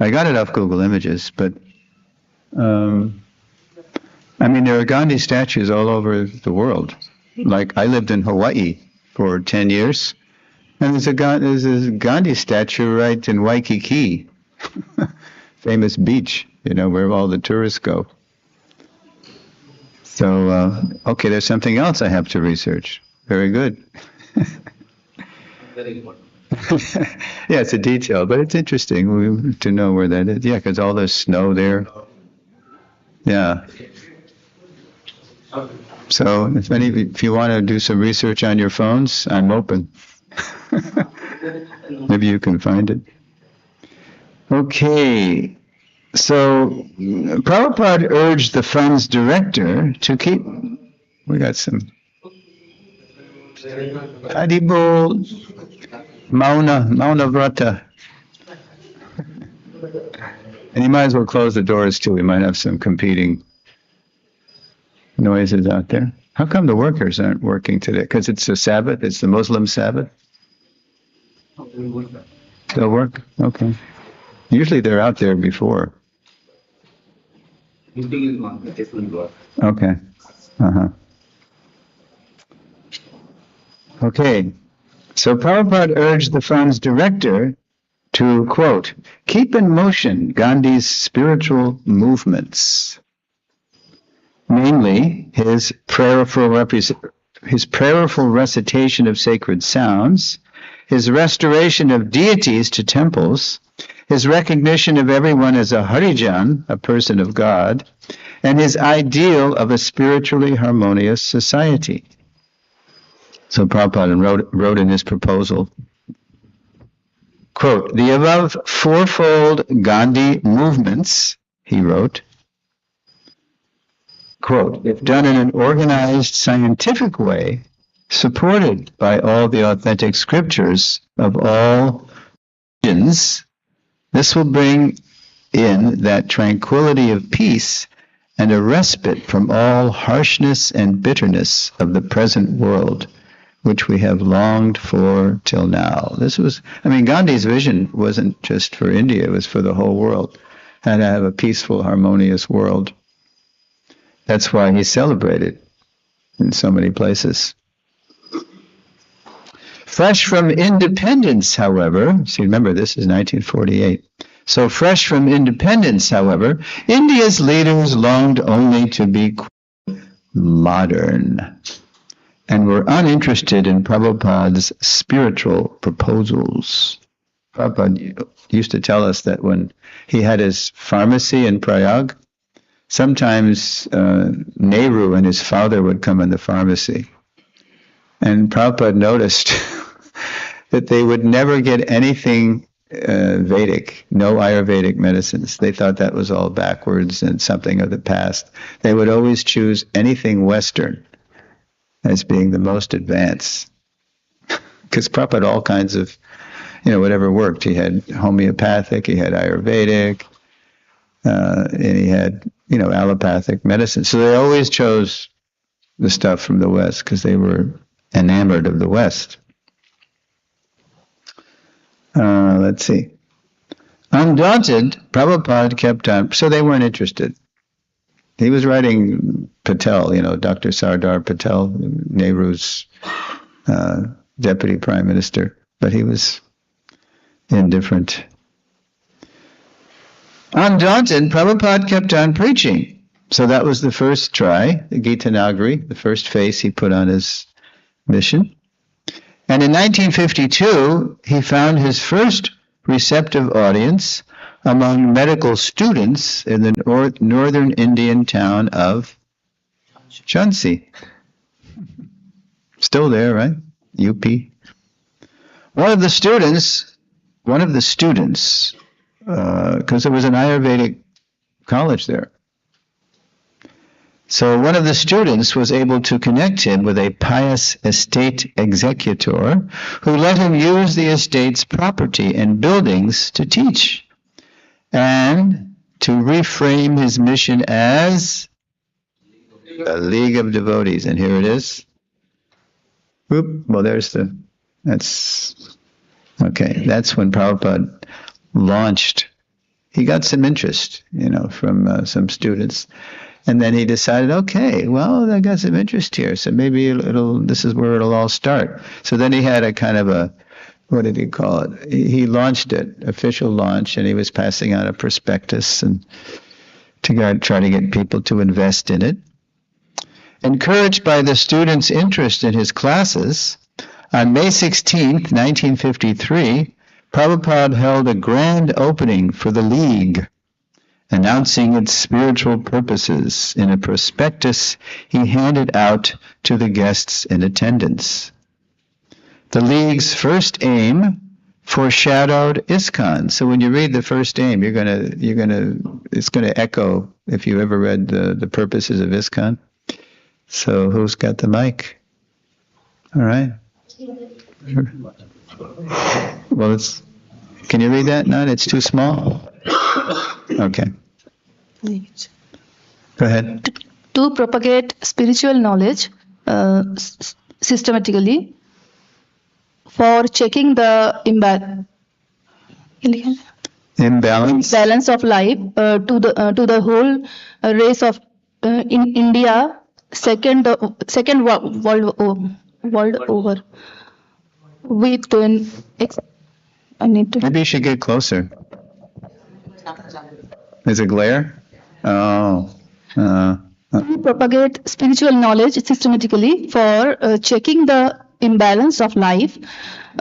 I got it off Google Images, but I mean, there are Gandhi statues all over the world. Like, I lived in Hawaii for 10 years, and there's a Gandhi statue right in Waikiki, famous beach, where all the tourists go. So, okay, there's something else I have to research. Very good. Very important. Yeah, it's a detail, but it's interesting to know where that is. Yeah, because all the snow there. Yeah. So, if you want to do some research on your phones, I'm open. Maybe you can find it. Okay. So, Prabhupada urged the fund's director to keep. We got some. Haribol, Mauna Vrata. And you might as well close the doors too. We might have some competing noises out there. How come the workers aren't working today? Because it's a Sabbath? It's the Muslim Sabbath? They'll work? Okay. Usually they're out there before. Okay. Uh-huh. Okay. So Prabhupada urged the fund's director to, quote, keep in motion Gandhi's spiritual movements, namely his prayerful recitation of sacred sounds, his restoration of deities to temples, his recognition of everyone as a Harijan, a person of God, and his ideal of a spiritually harmonious society. So Prabhupada wrote in his proposal, quote, the above fourfold Gandhi movements, he wrote, quote, if done in an organized scientific way, supported by all the authentic scriptures of all religions, this will bring in that tranquility of peace and a respite from all harshness and bitterness of the present world, which we have longed for till now. Gandhi's vision wasn't just for India, it was for the whole world, and to have a peaceful, harmonious world. That's why he celebrated in so many places. Fresh from independence, however, see, remember, this is 1948. So fresh from independence, however, India's leaders longed only to be modern and were uninterested in Prabhupada's spiritual proposals. Prabhupada used to tell us that when he had his pharmacy in Prayag, sometimes Nehru and his father would come in the pharmacy. And Prabhupada noticed that they would never get anything Vedic, no Ayurvedic medicines. They thought that was all backwards and something of the past. They would always choose anything Western as being the most advanced. Because Prabhupada had all kinds of, whatever worked. He had homeopathic, he had Ayurvedic, and he had, allopathic medicine. So they always chose the stuff from the West because they were enamored of the West. Let's see. Undaunted, Prabhupada kept on, so they weren't interested. He was writing Patel, Dr. Sardar Patel, Nehru's deputy prime minister, but he was indifferent. Undaunted, Prabhupada kept on preaching. So that was the first try, the Gita Nagari, the first face he put on his mission. And in 1952, he found his first receptive audience among medical students in the northern Indian town of Jhansi. Still there, right? UP. One of the students, because there was an Ayurvedic college there. So one of the students was able to connect him with a pious estate executor who let him use the estate's property and buildings to teach and to reframe his mission as a league of devotees. And here it is. Well, that's when Prabhupada launched he got some interest, from some students. And then he decided, okay, well, I got some interest here, so maybe this is where it'll all start. So then he had a kind of a, what did he call it? He launched it, official launch, and he was passing out a prospectus and to try to get people to invest in it. Encouraged by the students' interest in his classes, on May 16th, 1953, Prabhupada held a grand opening for the League, announcing its spiritual purposes in a prospectus he handed out to the guests in attendance. The League's first aim foreshadowed ISKCON. So when you read the first aim, it's gonna echo if you ever read the purposes of ISKCON. So who's got the mic? All right. Well, can you read that? None? It's too small? Okay. Go ahead. To propagate spiritual knowledge systematically, for checking the imbalance of life to the whole race of in India, second world over. With I need to. Maybe you should get closer. Is it glare? Oh. To propagate spiritual knowledge systematically for checking the imbalance of life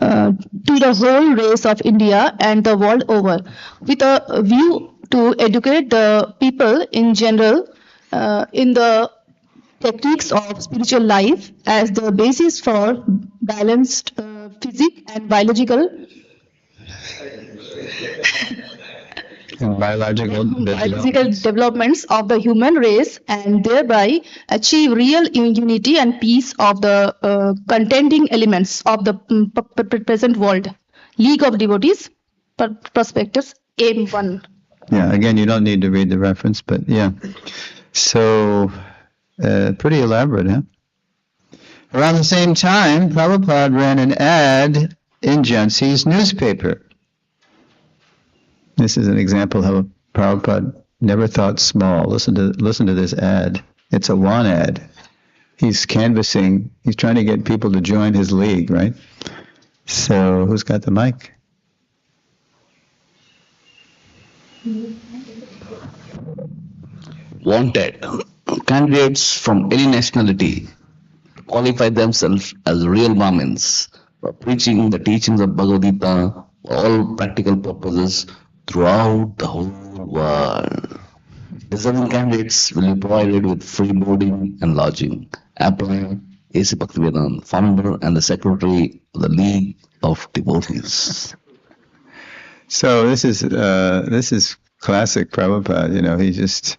to the whole race of India and the world over, with a view to educate the people in general in the techniques of spiritual life as the basis for balanced physical and biological developments of the human race, and thereby achieve real unity and peace of the contending elements of the present world. League of Devotees, Prospectus, Aim 1. Yeah, again, you don't need to read the reference, but yeah. So, pretty elaborate, huh? Around the same time, Prabhupada ran an ad in Jhansi's newspaper. This is an example how Prabhupada never thought small. Listen to this ad. It's a one ad. He's canvassing. He's trying to get people to join his league, right? So who's got the mic? Wanted candidates from any nationality qualify themselves as real Brahmins for preaching the teachings of Bhagavad Gita for all practical purposes throughout the whole world. Deserving candidates will be provided with free boarding and lodging. Apply A.C. Bhaktivedanta, founder and the secretary of the League of Devotees. So this is classic Prabhupada.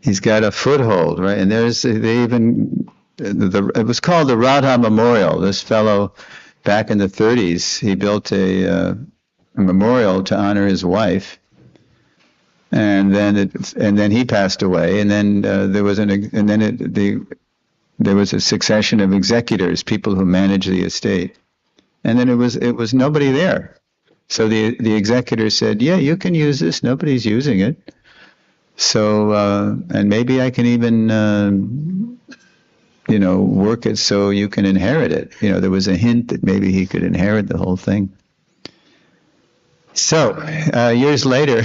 He's got a foothold, right? And it was called the Radha Memorial. This fellow, back in the 30s, he built a memorial to honor his wife, and then he passed away, and then there was a succession of executors, people who managed the estate, and then it was nobody there. So the executor said, "Yeah, you can use this. Nobody's using it. So and maybe I can even work it so you can inherit it." There was a hint that maybe he could inherit the whole thing. So years later,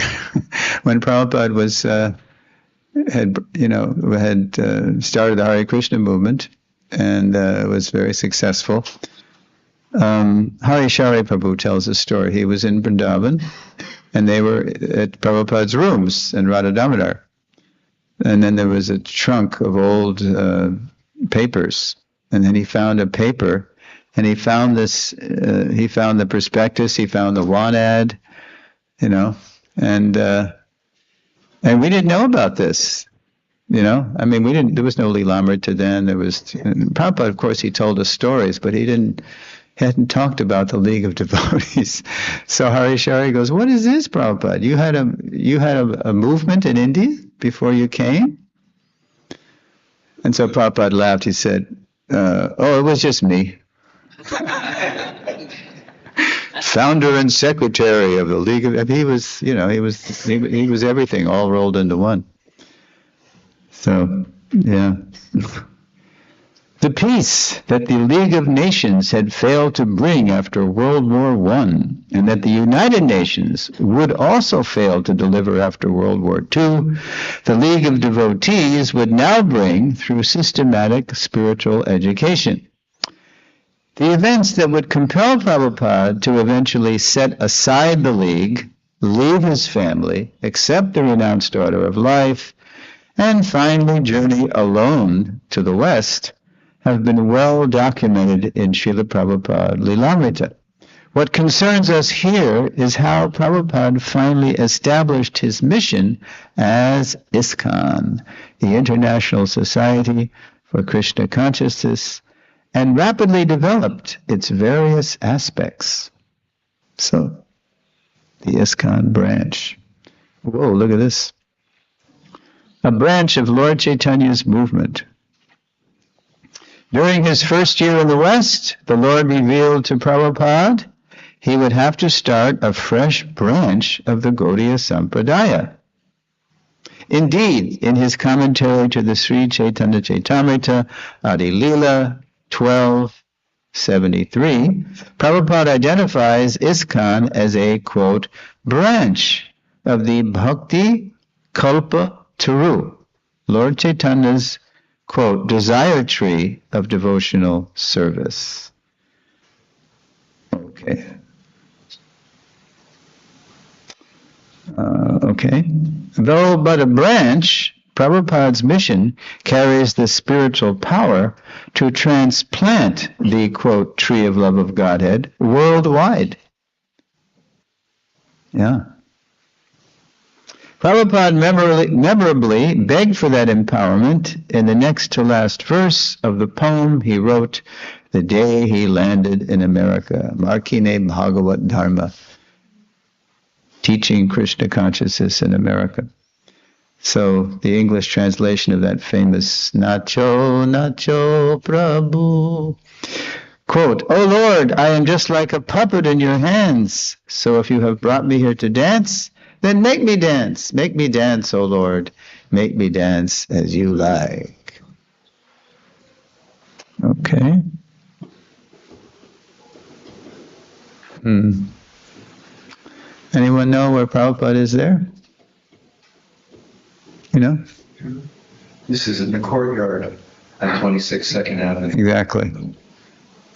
when Prabhupada had started the Hare Krishna movement and was very successful, Harishari Prabhu tells a story. He was in Vrindavan, and they were at Prabhupada's rooms in Radha Damodar. And then there was a trunk of old papers, and then he found a paper, and he found this. He found the prospectus. He found the one ad, and we didn't know about this. We didn't. There was no Leelamrita then. There was Prabhupada. Of course, he told us stories, but he hadn't talked about the League of Devotees. So Harishari goes, "What is this, Prabhupada? You had a movement in India before you came?" And so Prabhupada laughed. He said, "Oh, it was just me." founder and secretary of the League of. He was, he was everything, all rolled into one. So, yeah. The peace that the League of Nations had failed to bring after World War I, and that the United Nations would also fail to deliver after World War II, the League of Devotees would now bring through systematic spiritual education. The events that would compel Prabhupada to eventually set aside the League, leave his family, accept the renounced order of life, and finally journey alone to the West, have been well documented in Srila Prabhupada Lilamrita. What concerns us here is how Prabhupada finally established his mission as ISKCON, the International Society for Krishna Consciousness, and rapidly developed its various aspects. So, the ISKCON branch. Whoa, look at this. A branch of Lord Chaitanya's movement. During his first year in the West, the Lord revealed to Prabhupada he would have to start a fresh branch of the Gaudiya Sampradaya. Indeed, in his commentary to the Sri Chaitanya Chaitamrita, Adi Lila 1273, Prabhupada identifies ISKCON as a, quote, branch of the Bhakti Kalpa Taru, Lord Chaitanya's, quote, desire tree of devotional service. Okay. Though but a branch, Prabhupada's mission carries the spiritual power to transplant the, quote, tree of love of Godhead worldwide. Yeah. Prabhupada memorably begged for that empowerment in the next to last verse of the poem he wrote the day he landed in America, Markine Bhagavat Dharma, teaching Krishna consciousness in America. So the English translation of that famous Nacho, Nacho Prabhu, quote, O Lord, I am just like a puppet in your hands, so if you have brought me here to dance, then make me dance, O Lord, make me dance as you like. Okay. Anyone know where Prabhupada is there? You know? This is in the courtyard at 26 Second Avenue. Exactly.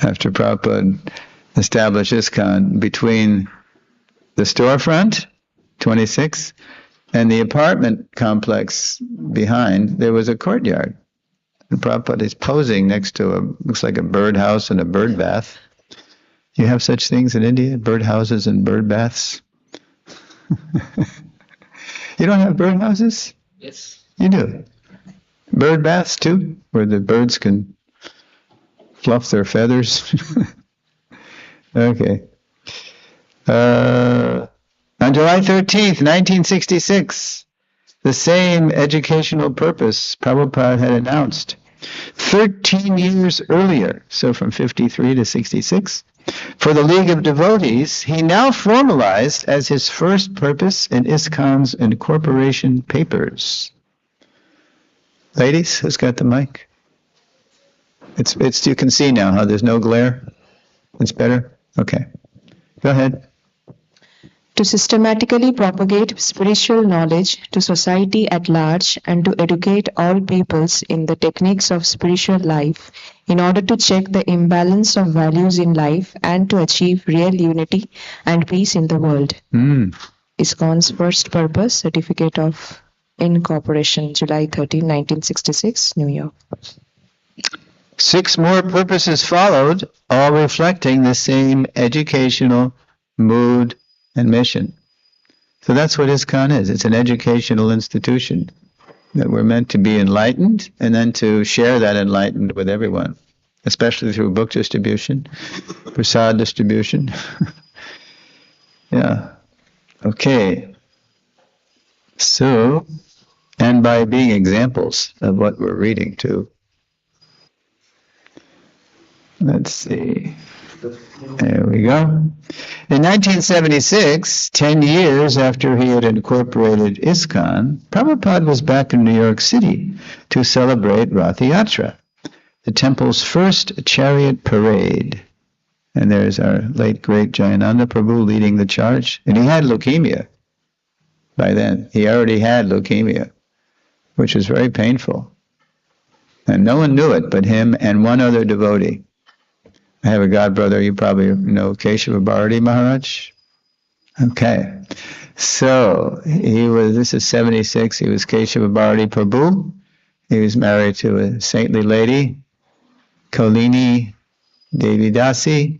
After Prabhupada established ISKCON, between the storefront, 26, and the apartment complex behind, there was a courtyard. And Prabhupada is posing next to looks like a birdhouse and a bird bath. You have such things in India, birdhouses and bird baths? You don't have birdhouses? Yes. You do. Bird baths too, where the birds can fluff their feathers. Okay. On July 13th, 1966, the same educational purpose Prabhupada had announced 13 years earlier, so from 53 to 66, for the League of Devotees, he now formalized as his first purpose in ISKCON's incorporation papers. Ladies, who's got the mic? It's you can see now, huh? There's no glare. It's better? Okay. Go ahead. To systematically propagate spiritual knowledge to society at large and to educate all peoples in the techniques of spiritual life in order to check the imbalance of values in life and to achieve real unity and peace in the world. ISKCON's first purpose, Certificate of Incorporation, July 13, 1966, New York. 6 more purposes followed, all reflecting the same educational mood and mission. So that's what ISKCON is. It's an educational institution that we're meant to be enlightened and then to share that enlightenment with everyone, especially through book distribution, prasad distribution. Yeah. Okay. So, and by being examples of what we're reading too. Let's see. There we go. In 1976, 10 years after he had incorporated ISKCON, Prabhupada was back in New York City to celebrate Rath Yatra, the temple's first chariot parade. And there's our late, great Jayananda Prabhu leading the charge. And he had leukemia by then. He already had leukemia, which was very painful. And no one knew it but him and one other devotee. I have a godbrother, you probably know Keshava Bharati Maharaj. Okay. So, this is 76, he was Keshava Bharati Prabhu. He was married to a saintly lady, Kolini Devi Dasi.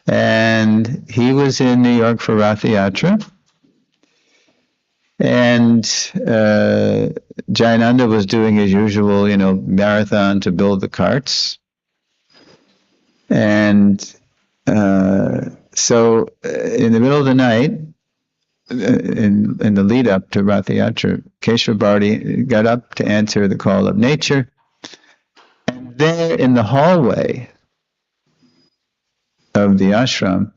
And he was in New York for Rath Yatra. And Jayananda was doing his usual, marathon to build the carts. And so in the middle of the night, in the lead up to Rath Yatra, Keshava Bharati got up to answer the call of nature. And there in the hallway of the ashram,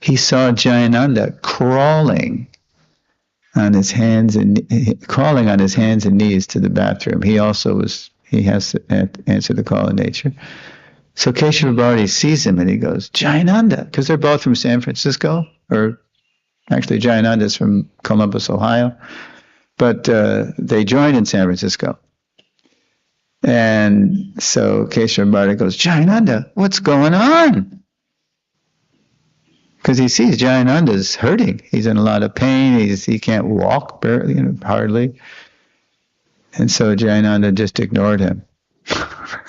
he saw Jayananda crawling on his hands and knees to the bathroom. He has to answer the call of nature. So Keshava Bharati sees him and he goes, Jayananda, because they're both from San Francisco, or actually Jayananda's from Columbus, Ohio, but they joined in San Francisco. And so Keshava Bharati goes, Jayananda, what's going on? Because he sees Jayananda's hurting. He's in a lot of pain. He can't walk barely, hardly. And so Jayananda just ignored him.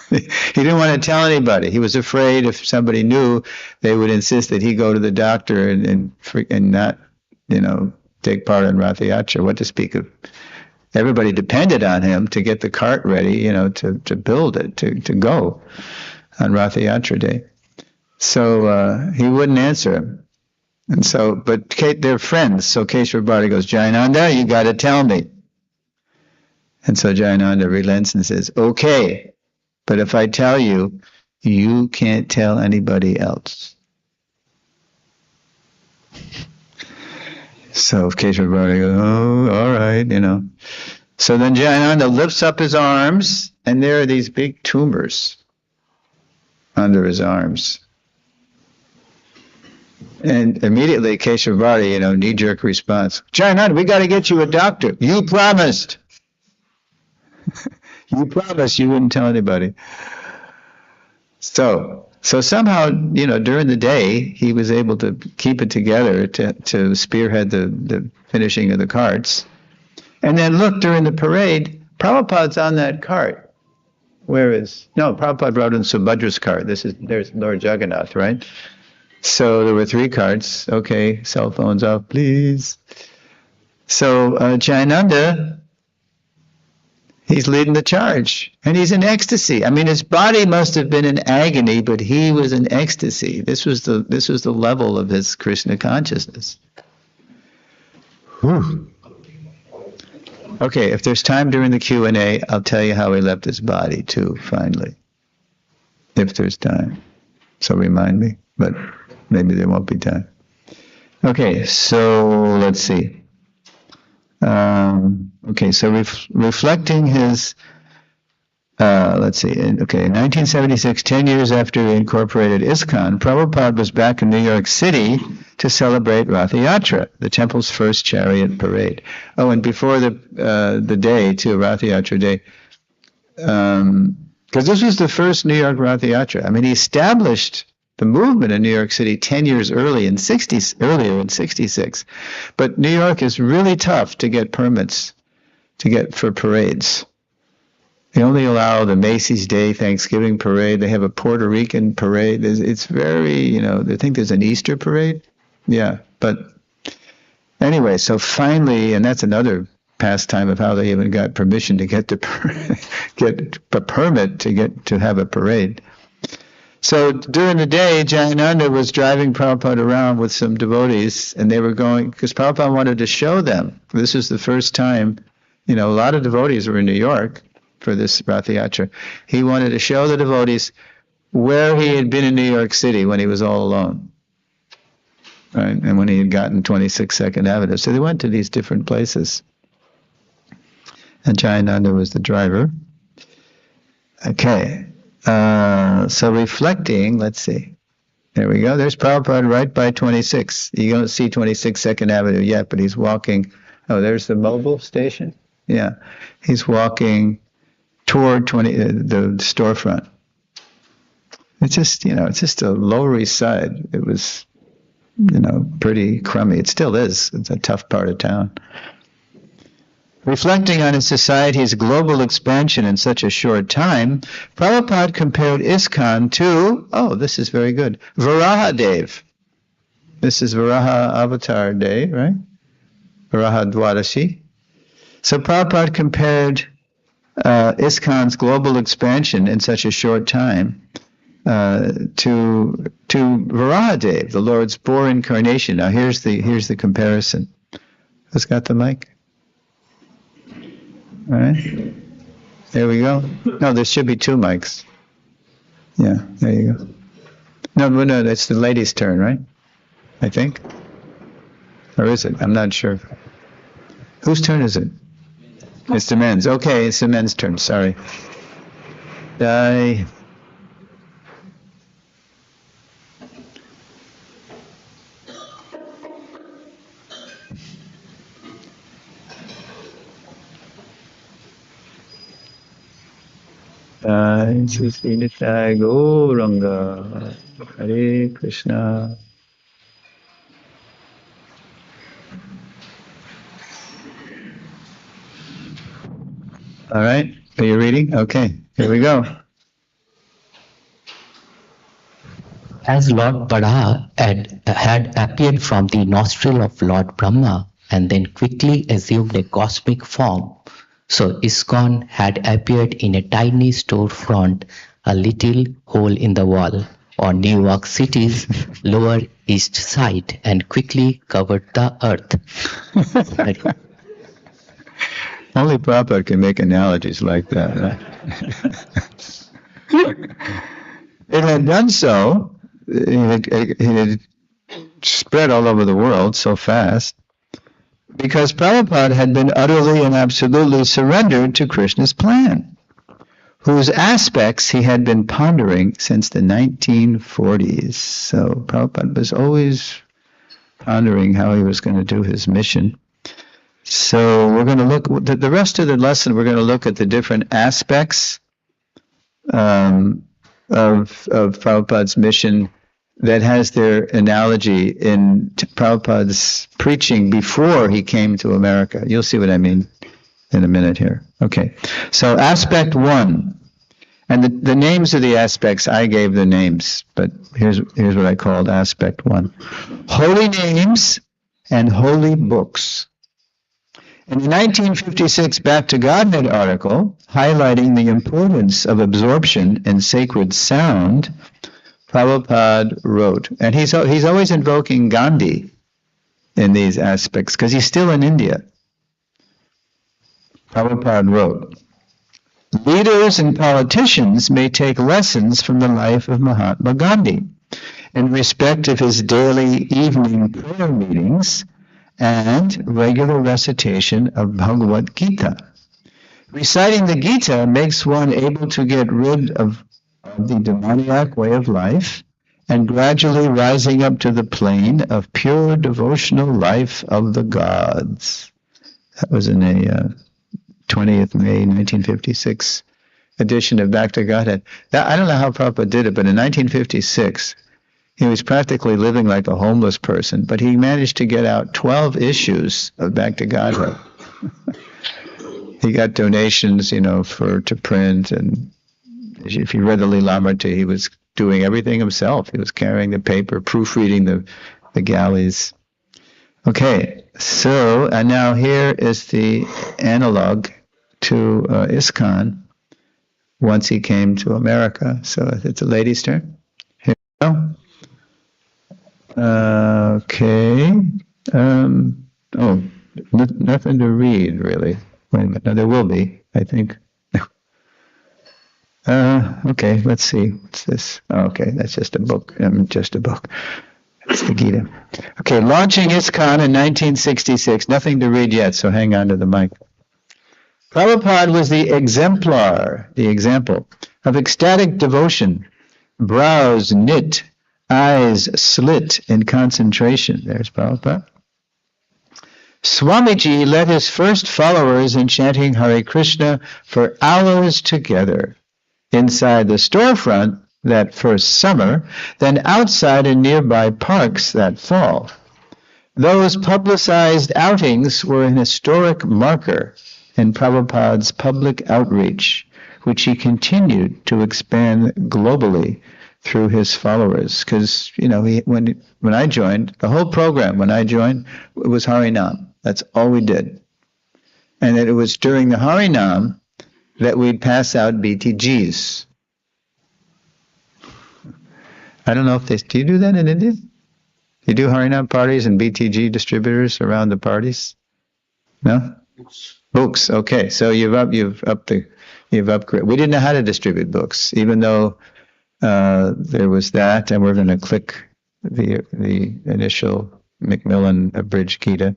He didn't want to tell anybody. He was afraid if somebody knew, they would insist that he go to the doctor and not, take part in Rath Yatra. What to speak of? Everybody depended on him to get the cart ready, to build it, to go on Rath Yatra day. So he wouldn't answer him. And so, but they're friends. So Keshava Bharati goes, Jayananda, you got to tell me. And so Jayananda relents and says, okay, but if I tell you, you can't tell anybody else. So Keshava Bharati goes, oh, all right, So then Jayananda lifts up his arms, and there are these big tumors under his arms. And immediately Keshava Bharati, knee-jerk response, Jayananda, we got to get you a doctor. You promised. You promised you wouldn't tell anybody. So somehow, during the day, he was able to keep it together to spearhead the finishing of the carts. And then look, during the parade, Prabhupada's on that cart. Prabhupada rode in Subhadra's cart. There's Lord Jagannath, right? So there were 3 carts. Okay, cell phones off, please. So Jayananda, he's leading the charge, and he's in ecstasy. I mean, his body must have been in agony, but he was in ecstasy. This was the level of his Krishna consciousness. Whew. Okay, if there's time during the Q&A, I'll tell you how he left his body too, finally. If there's time. So remind me, but maybe there won't be time. Okay, so let's see. Reflecting his, in 1976, 10 years after he incorporated ISKCON, Prabhupada was back in New York City to celebrate Rath Yatra, the temple's first chariot parade. Oh, and before the day, too, Rath Yatra day, because this was the first New York Rath Yatra. I mean, he established the movement in New York City 10 years earlier in 66. But New York is really tough to get permits for parades. They only allow the Macy's Day Thanksgiving parade. They have a Puerto Rican parade. It's very, they think there's an Easter parade. Yeah, but anyway, so finally, and that's another pastime of how they even got permission to get a permit to have a parade. So during the day, Jayananda was driving Prabhupada around with some devotees, and they were going, because Prabhupada wanted to show them. This was the first time, a lot of devotees were in New York for this Rath Yatra. He wanted to show the devotees where he had been in New York City when he was all alone. Right? And when he had gotten 26 Second Avenue. So they went to these different places. And Jayananda was the driver. Okay. So reflecting, let's see. There we go. There's Prabhupada right by 26. You don't see 26 Second Avenue yet, but he's walking. Oh, there's the mobile station. Yeah. He's walking toward the storefront. It's just, it's just a Lower East Side. It was, pretty crummy. It still is. It's a tough part of town. Reflecting on his society's global expansion in such a short time, Prabhupada compared ISKCON to, this is very good, Varaha Dev. This is Varaha Avatar Day, right? Varaha Dwadashi. So Prabhupada compared ISKCON's global expansion in such a short time to Varahadev, the Lord's boar incarnation. Now here's the comparison. Who's got the mic? All right. There we go. No, there should be two mics. Yeah, there you go. No, it's the lady's turn, right? I think. Or is it? I'm not sure. Whose turn is it? It's the men's. Okay, it's the men's turn. Sorry. Susinita Gauranga. Hare Krishna. All right. Are you reading? Okay. Here we go. As Lord Bada had appeared from the nostril of Lord Brahma and then quickly assumed a cosmic form, so ISKCON had appeared in a tiny storefront, a little hole in the wall, on New York City's Lower East Side, and quickly covered the earth. Only Prabhupada can make analogies like that, right? It had done so. It had spread all over the world so fast because Prabhupada had been utterly and absolutely surrendered to Krishna's plan, whose aspects he had been pondering since the 1940s. So Prabhupada was always pondering how he was going to do his mission. So we're going to look, the rest of the lesson, we're going to look at the different aspects of Prabhupada's mission that has their analogy in Prabhupada's preaching before he came to America. You'll see what I mean in a minute here. Okay, so aspect 1. And the names of the aspects, I gave the names, but here's what I called aspect 1. Holy names and holy books. In the 1956 Back to Godhead article, highlighting the importance of absorption in sacred sound, Prabhupada wrote, and he's always invoking Gandhi in these aspects, because he's still in India. Prabhupada wrote, leaders and politicians may take lessons from the life of Mahatma Gandhi in respect of his daily evening prayer meetings and regular recitation of Bhagavad Gita. Reciting the Gita makes one able to get rid of the demoniac way of life and gradually rising up to the plane of pure devotional life of the gods. That was in a 20th May 1956 edition of Back to Godhead. I don't know how Prabhupada did it, but in 1956, he was practically living like a homeless person, but he managed to get out 12 issues of Back to Godhead. He got donations, to print, and if you read the Lilamrita, he was doing everything himself. He was carrying the paper, proofreading the galleys. Okay, so, and now here is the analog to ISKCON once he came to America. So it's a lady's turn. Here we go. Okay. Nothing to read, really. Wait a minute. No, there will be, I think. Okay, let's see. What's this? Oh, okay, that's just a book. Just a book. It's the Gita. Okay, launching ISKCON in 1966. Nothing to read yet, so hang on to the mic. Prabhupada was the example of ecstatic devotion, brows knit, eyes slit in concentration. There's Prabhupada. Swamiji led his first followers in chanting Hare Krishna for hours together inside the storefront that first summer, then outside in nearby parks that fall. Those publicized outings were an historic marker in Prabhupada's public outreach, which he continued to expand globally through his followers. Because, when I joined, the whole program, when I joined, it was Harinam. That's all we did. And it was during the Harinam that we'd pass out BTGs. I don't know if do you do that in India? You do Harinam parties and BTG distributors around the parties? No? Books. Okay. So you've upgraded. We didn't know how to distribute books, even though there was that, and we're going to click the initial Macmillan Abridged Gita.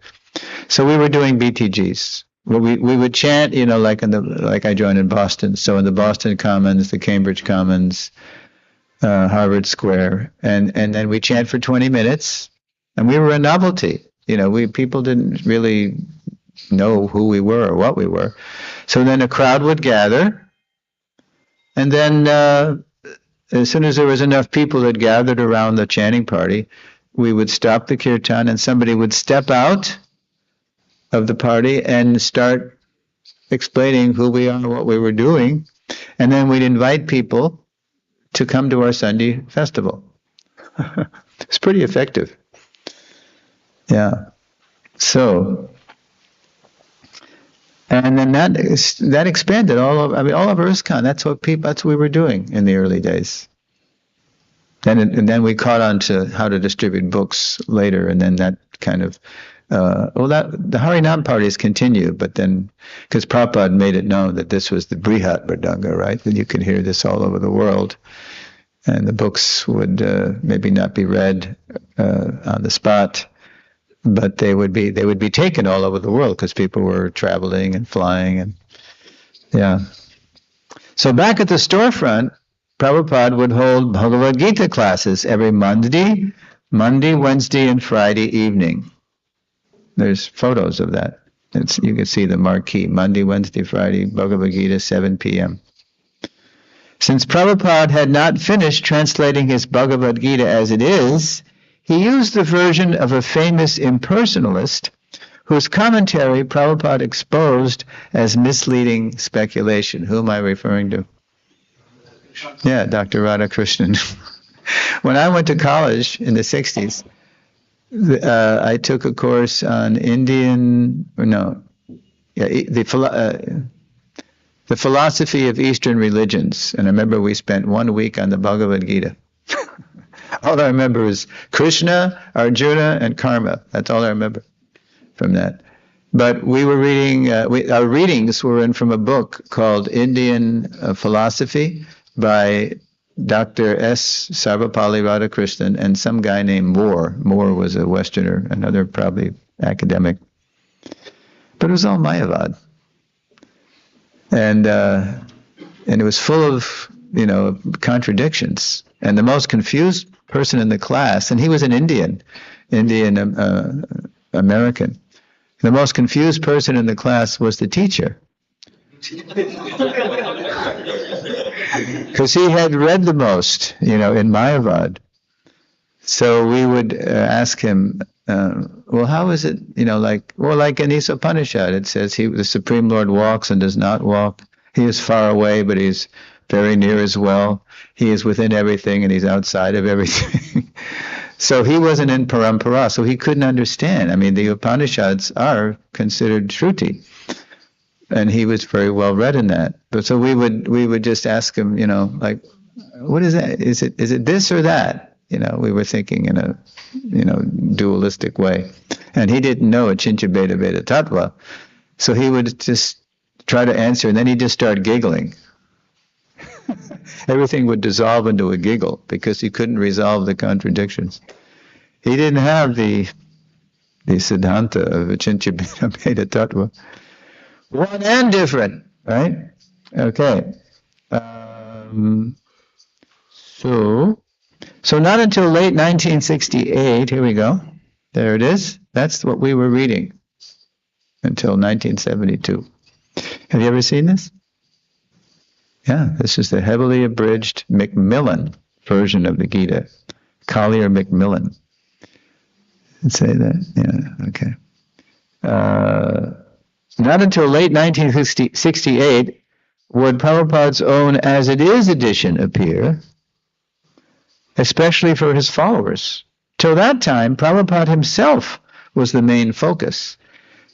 So we were doing BTGs. We would chant, like I joined in Boston. So in the Boston Commons, the Cambridge Commons, Harvard Square, and then we chant for 20 minutes, and we were a novelty. People didn't really know who we were or what we were. So then a crowd would gather, and then as soon as there was enough people that gathered around the chanting party, we would stop the kirtan, and somebody would step out of the party and start explaining who we are, what we were doing, and then we'd invite people to come to our Sunday festival. It's pretty effective. Yeah. So, and then that expanded all over ISKCON. That's what we were doing in the early days. And then we caught on to how to distribute books later, and then that kind of the Harinam parties continue, but then because Prabhupada made it known that this was the Brihat Mridanga, right? That you could hear this all over the world, and the books would maybe not be read on the spot, but they would be taken all over the world because people were traveling and flying, and yeah. So back at the storefront, Prabhupada would hold Bhagavad Gita classes every Monday, Wednesday, and Friday evening. There's photos of that. You can see the marquee, Monday, Wednesday, Friday, Bhagavad Gita, 7 p.m. Since Prabhupada had not finished translating his Bhagavad Gita as it is, he used the version of a famous impersonalist whose commentary Prabhupada exposed as misleading speculation. Who am I referring to? Yeah, Dr. Radhakrishnan. When I went to college in the 60s, I took a course on the philosophy of Eastern religions, and I remember we spent 1 week on the Bhagavad Gita. All I remember is Krishna, Arjuna, and Karma. That's all I remember from that. But we were reading, our readings were from a book called Indian Philosophy by Dr. S. Sarvapalli Radhakrishnan and some guy named Moore. Moore was a Westerner, another probably academic. But it was all Mayavad. And it was full of, contradictions. And the most confused person in the class, and he was an Indian American. The most confused person in the class was the teacher. Because he had read the most, in Mayavad. So we would ask him, how is it, like in Isa Upanishad, it says the Supreme Lord walks and does not walk. He is far away, but he's very near as well. He is within everything and he's outside of everything. So he wasn't in parampara, so he couldn't understand. I mean, the Upanishads are considered Shruti. And he was very well read in that. But so we would just ask him, what is that? Is it this or that? We were thinking in a, dualistic way. And he didn't know Achincha Bheda Veda Tattva. So he would just try to answer, and then he'd just start giggling. Everything would dissolve into a giggle because he couldn't resolve the contradictions. He didn't have the siddhanta of Achintya Bheda Tattva. One and different, right? Okay. So not until late 1968, here we go. There it is. That's what we were reading until 1972. Have you ever seen this? Yeah, this is the heavily abridged Macmillan version of the Gita. Collier Macmillan. Say that? Yeah, okay. Not until late 1968 would Prabhupada's own As It Is edition appear, especially for his followers. Till that time, Prabhupada himself was the main focus.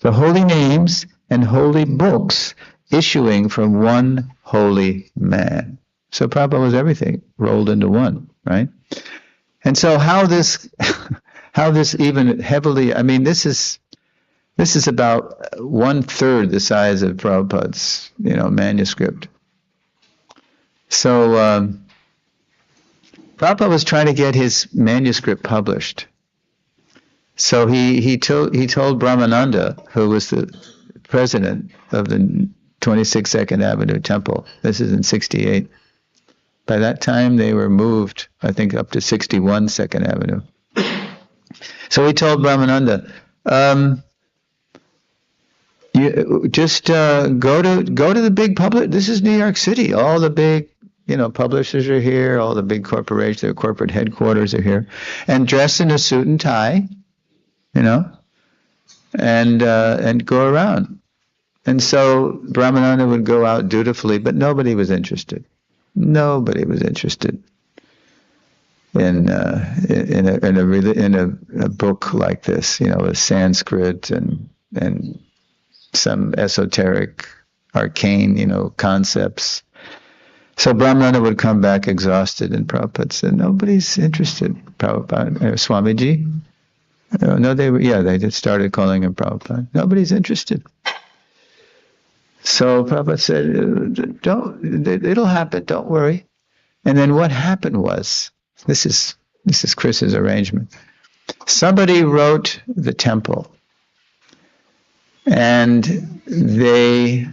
The holy names and holy books issuing from one holy man. So Prabhupada was everything rolled into one, right? And so how this even heavily, I mean, this is about 1/3 the size of Prabhupada's, manuscript. So Prabhupada was trying to get his manuscript published. So he told Brahmananda, who was the president of the 26 Second Avenue Temple. This is in 68. By that time, they were moved, I think, up to 61 Second Avenue. So he told Brahmananda, you just go to the big public. This is New York City. All the big, publishers are here. All the big corporations, their corporate headquarters are here, and dress in a suit and tie, and go around. And so Brahmananda would go out dutifully, but nobody was interested. Nobody was interested in a book like this, with Sanskrit and some esoteric, arcane, concepts. So Brahmananda would come back exhausted, and Prabhupada said, "Nobody's interested." Prabhupada, Swamiji. No, they just started calling him Prabhupada. Nobody's interested. So Prabhupada said, it'll happen, don't worry. And then what happened was, this is Chris's arrangement. Somebody wrote the temple, and they,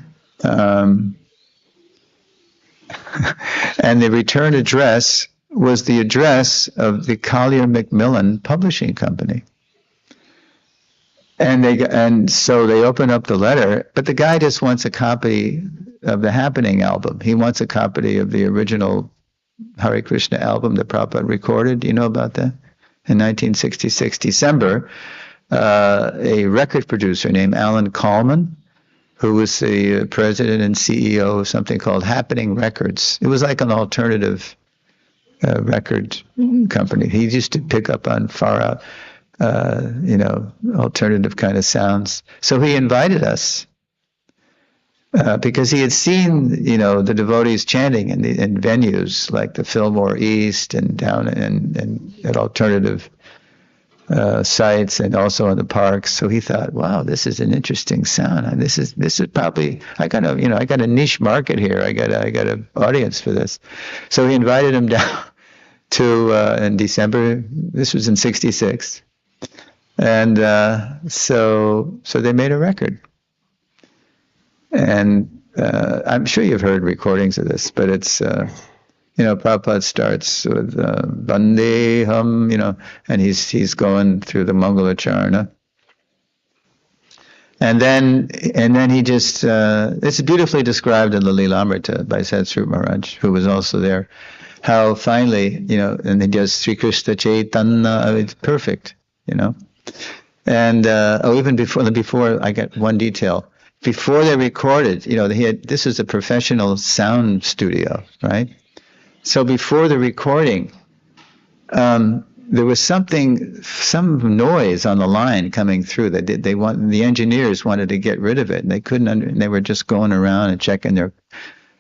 and the return address was the address of the Collier Macmillan Publishing Company. And so they open up the letter, but the guy just wants a copy of the Happening album. He wants a copy of the original Hare Krishna album that Prabhupada recorded. Do you know about that? In 1966, December, a record producer named Alan Coleman, who was the president and CEO of something called Happening Records. It was like an alternative record company. He used to pick up on far out, alternative kind of sounds. So he invited us because he had seen, the devotees chanting in venues like the Fillmore East and down and at alternative sites and also in the parks. So he thought, wow, this is an interesting sound. And this is probably, I got a niche market here. I got an audience for this. So he invited him down to in December. This was in 66. And so they made a record. And I'm sure you've heard recordings of this, but it's, Prabhupada starts with Vandeham, and he's going through the Mangalacharna. And then he just, it's beautifully described in the Lilamrita by Satsrup Maharaj, who was also there, how finally, and he does Sri Krishna Chaitanya, it's perfect, And even before I get one detail, before they recorded, this is a professional sound studio, right? So before the recording, there was some noise on the line coming through. The engineers wanted to get rid of it, and they couldn't. And they were just going around and checking their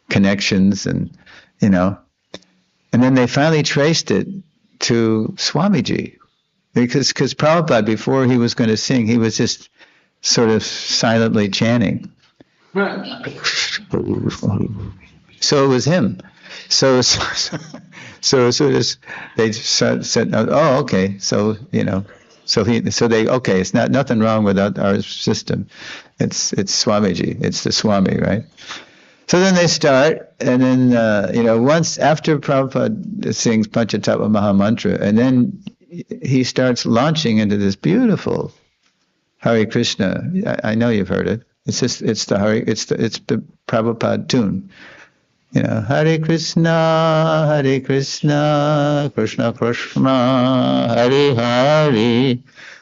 connections, and and then they finally traced it to Swamiji. Because Prabhupada, before he was going to sing, he was just sort of silently chanting. So it was him. So as soon as they said, oh, okay, so it's not nothing wrong with our system. It's Swamiji, it's the Swami, right? So then they start, and then once after Prabhupada sings Panchatattva Mahamantra, and then he starts launching into this beautiful Hare Krishna. I know you've heard it. It's the Prabhupada tune. Hare Krishna, Krishna Krishna, Hare Hare,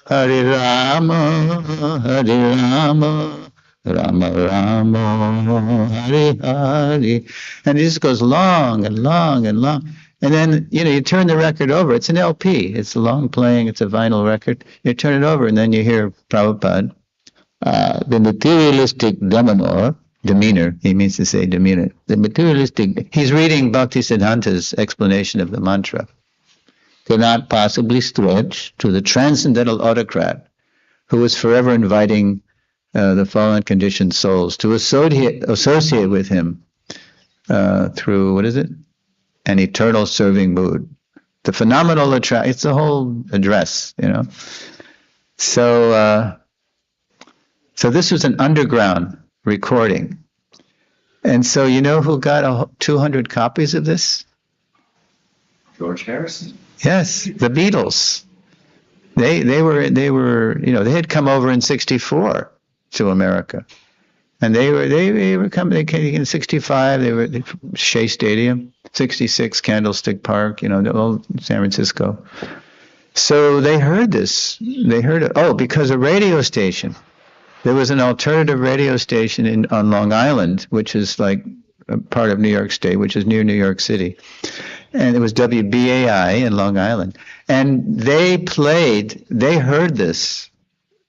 Hare Rama, Hare Rama, Rama Rama, Hare Hare. And it just goes long and long and long. And then, you turn the record over. It's an LP. It's a long playing. It's a vinyl record. You turn it over, and then you hear Prabhupada. The materialistic demeanor, he means to say demeanor. The materialistic, he's reading Bhaktisiddhanta's explanation of the mantra. Cannot possibly stretch to the transcendental autocrat who is forever inviting the fallen conditioned souls to associate with him through, what is it? An eternal serving mood. The phenomenal attract, it's a whole address, So this was an underground recording. And so you know who got 200 copies of this? George Harrison. Yes, the Beatles. They were they had come over in '64 to America. And they came in '65. They were at Shea Stadium, '66 Candlestick Park, the old San Francisco. So they heard this. They heard it. Oh, because a radio station. There was an alternative radio station on Long Island, which is like a part of New York State, which is near New York City. And it was WBAI in Long Island. And they heard this,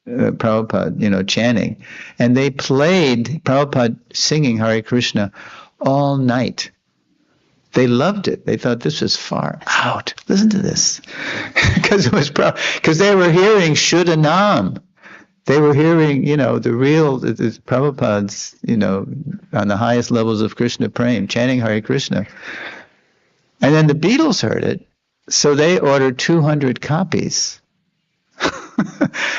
Prabhupada, chanting. And they played Prabhupada singing Hare Krishna all night. They loved it. They thought this was far out. Listen to this. Because they were hearing Shuddhanam. They were hearing, the real Prabhupada's, on the highest levels of Krishna Prem, chanting Hare Krishna. And then the Beatles heard it, so they ordered 200 copies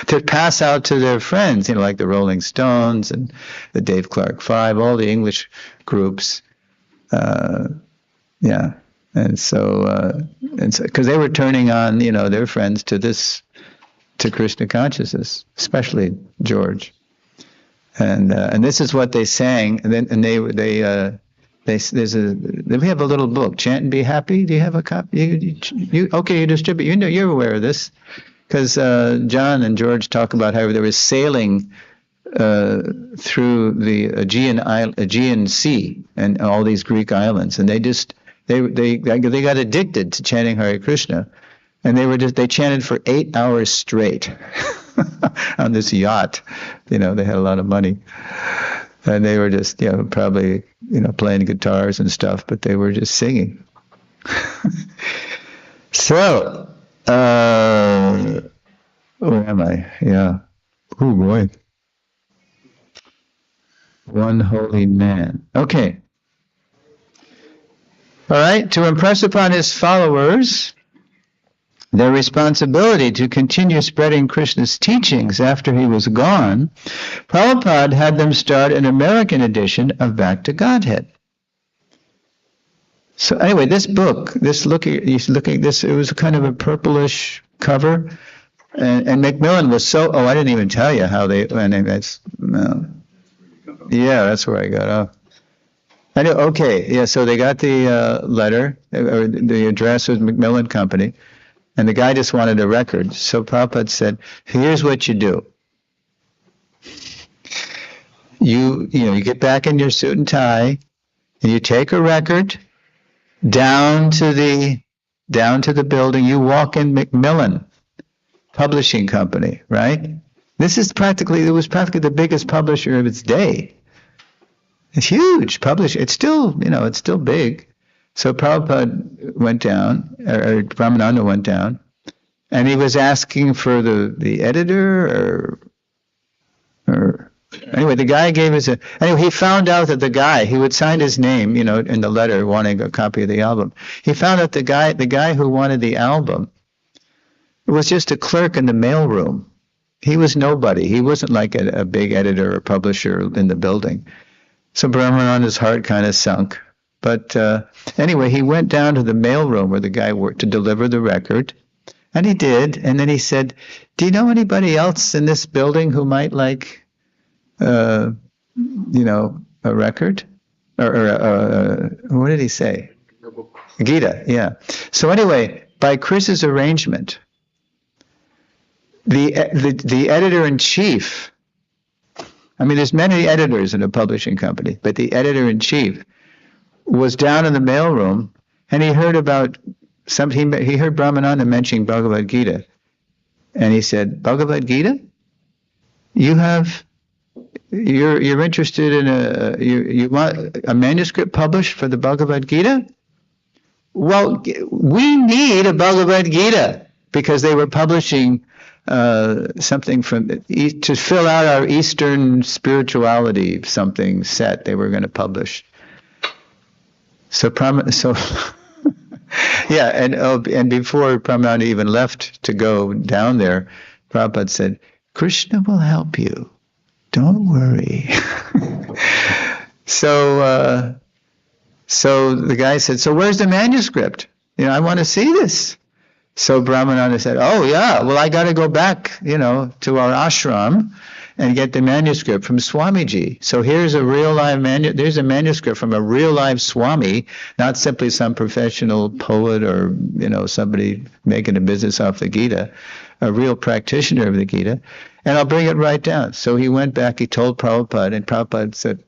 to pass out to their friends, like the Rolling Stones and the Dave Clark Five, all the English groups. Yeah. And so, because they were turning on, their friends to Krishna consciousness, especially George, and this is what they sang, we have a little book, Chant and Be Happy. Do you have a copy? You distribute. You're aware of this, because John and George talk about how they were sailing through the Aegean Sea and all these Greek islands, and they got addicted to chanting Hare Krishna. And they chanted for 8 hours straight on this yacht. They had a lot of money. And they were just, probably, playing guitars and stuff, but they were just singing. So, where am I? Yeah. Oh, boy. One holy man. Okay. All right. To impress upon his followers their responsibility to continue spreading Krishna's teachings after he was gone, Prabhupada had them start an American edition of Back to Godhead. So anyway, this book, he's looking at this, it was kind of a purplish cover, and Macmillan was I didn't even tell you how that's where I got off. So they got the letter, or the address was Macmillan Company, and the guy just wanted a record. So Prabhupada said, here's what you do. You get back in your suit and tie, and you take a record down to the building. You walk in Macmillan Publishing Company, right? It was practically the biggest publisher of its day. It's huge publisher. It's still big. So Prabhupada went down, or Brahmananda went down, and he was asking for the editor, or Anyway, the guy gave us anyway, he found out that the guy, he would sign his name, in the letter wanting a copy of the album. He found out the guy who wanted the album was just a clerk in the mailroom. He was nobody. He wasn't like a big editor or publisher in the building. So Brahmananda's heart kind of sunk. But anyway, he went down to the mailroom where the guy worked to deliver the record. And he did. And then he said, do you know anybody else in this building who might like, a record? Or what did he say? Gita, yeah. So anyway, by Chris's arrangement, the editor-in-chief, I mean, there's many editors in a publishing company, but the editor-in-chief was down in the mailroom, and he heard about something. He heard Brahmananda mentioning Bhagavad Gita, and he said, "Bhagavad Gita? You're interested in you want a manuscript published for the Bhagavad Gita? Well, we need a Bhagavad Gita because they were publishing something to fill out our Eastern spirituality something set they were going to publish." So yeah, and before Brahmananda even left to go down there, Prabhupada said, "Krishna will help you. Don't worry." So the guy said, "So where's the manuscript? I want to see this." So Brahmananda said, "Oh yeah, well I got to go back, to our ashram and get the manuscript from Swamiji. So here's a real live there's a manuscript from a real live Swami, not simply some professional poet or somebody making a business off the Gita, a real practitioner of the Gita, and I'll bring it right down." So he went back, he told Prabhupada, and Prabhupada said,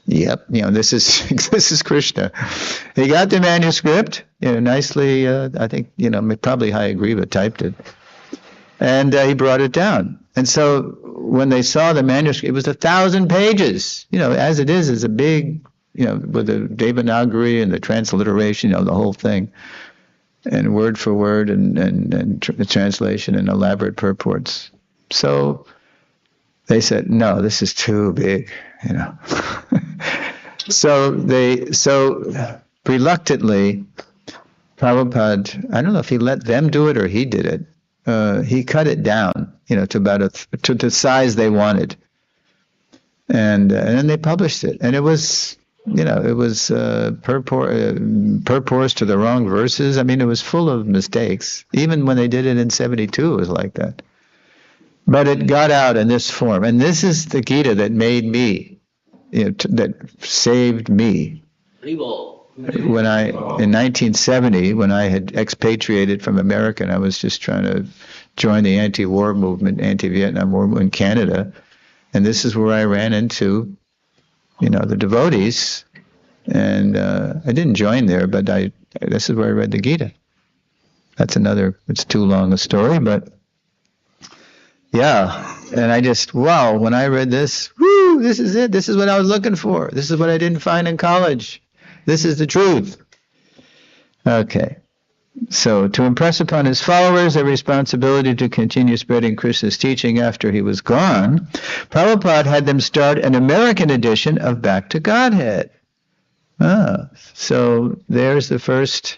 "Yep, this is Krishna." He got the manuscript, nicely. I think probably Hayagriva typed it, and he brought it down. And so when they saw the manuscript, it was 1,000 pages. As it is a big, with the Devanagari and the transliteration, the whole thing, and word for word and translation and elaborate purports. So they said, "No, this is too big." So reluctantly, Prabhupada, I don't know if he let them do it or he did it. He cut it down, to about to the size they wanted, and then they published it. And it was, purports to the wrong verses. I mean, it was full of mistakes. Even when they did it in '72, it was like that. But it got out in this form, and this is the Gita that made me, that saved me. When in 1970, when I had expatriated from America, and I was just trying to join the anti-war movement, anti-Vietnam War movement in Canada, and this is where I ran into, the devotees, and I didn't join there, but this is where I read the Gita. It's too long a story, but yeah, and I just, wow, when I read this, whoo, this is it. This is what I was looking for. This is what I didn't find in college. This is the truth. Okay. So, to impress upon his followers their responsibility to continue spreading Krishna's teaching after he was gone, Prabhupada had them start an American edition of Back to Godhead. So there's the first.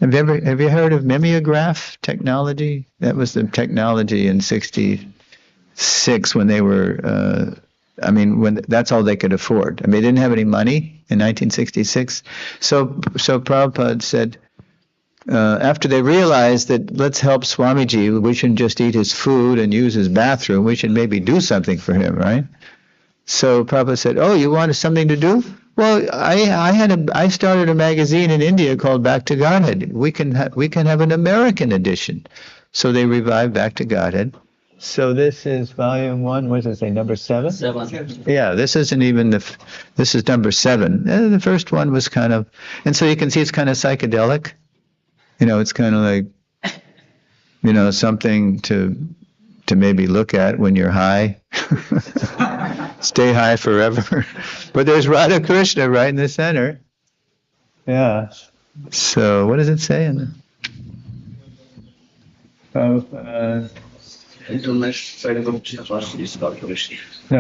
Have you heard of mimeograph technology? That was the technology in '66 when they were. When that's all they could afford. They didn't have any money in 1966. So Prabhupada said, after they realized that let's help Swamiji, we shouldn't just eat his food and use his bathroom, we should maybe do something for him, right? So Prabhupada said, "Oh, you wanted something to do? Well, I started a magazine in India called Back to Godhead. We can have an American edition." So they revived Back to Godhead. So this is volume 1. What does it say? Number 7? 7. Yeah, this isn't even this is number 7. The first one was kind of, and so you can see it's kind of psychedelic. It's kind of like, something to maybe look at when you're high. Stay high forever. But there's Radha Krishna right in the center. Yeah. So what does it say in the? No,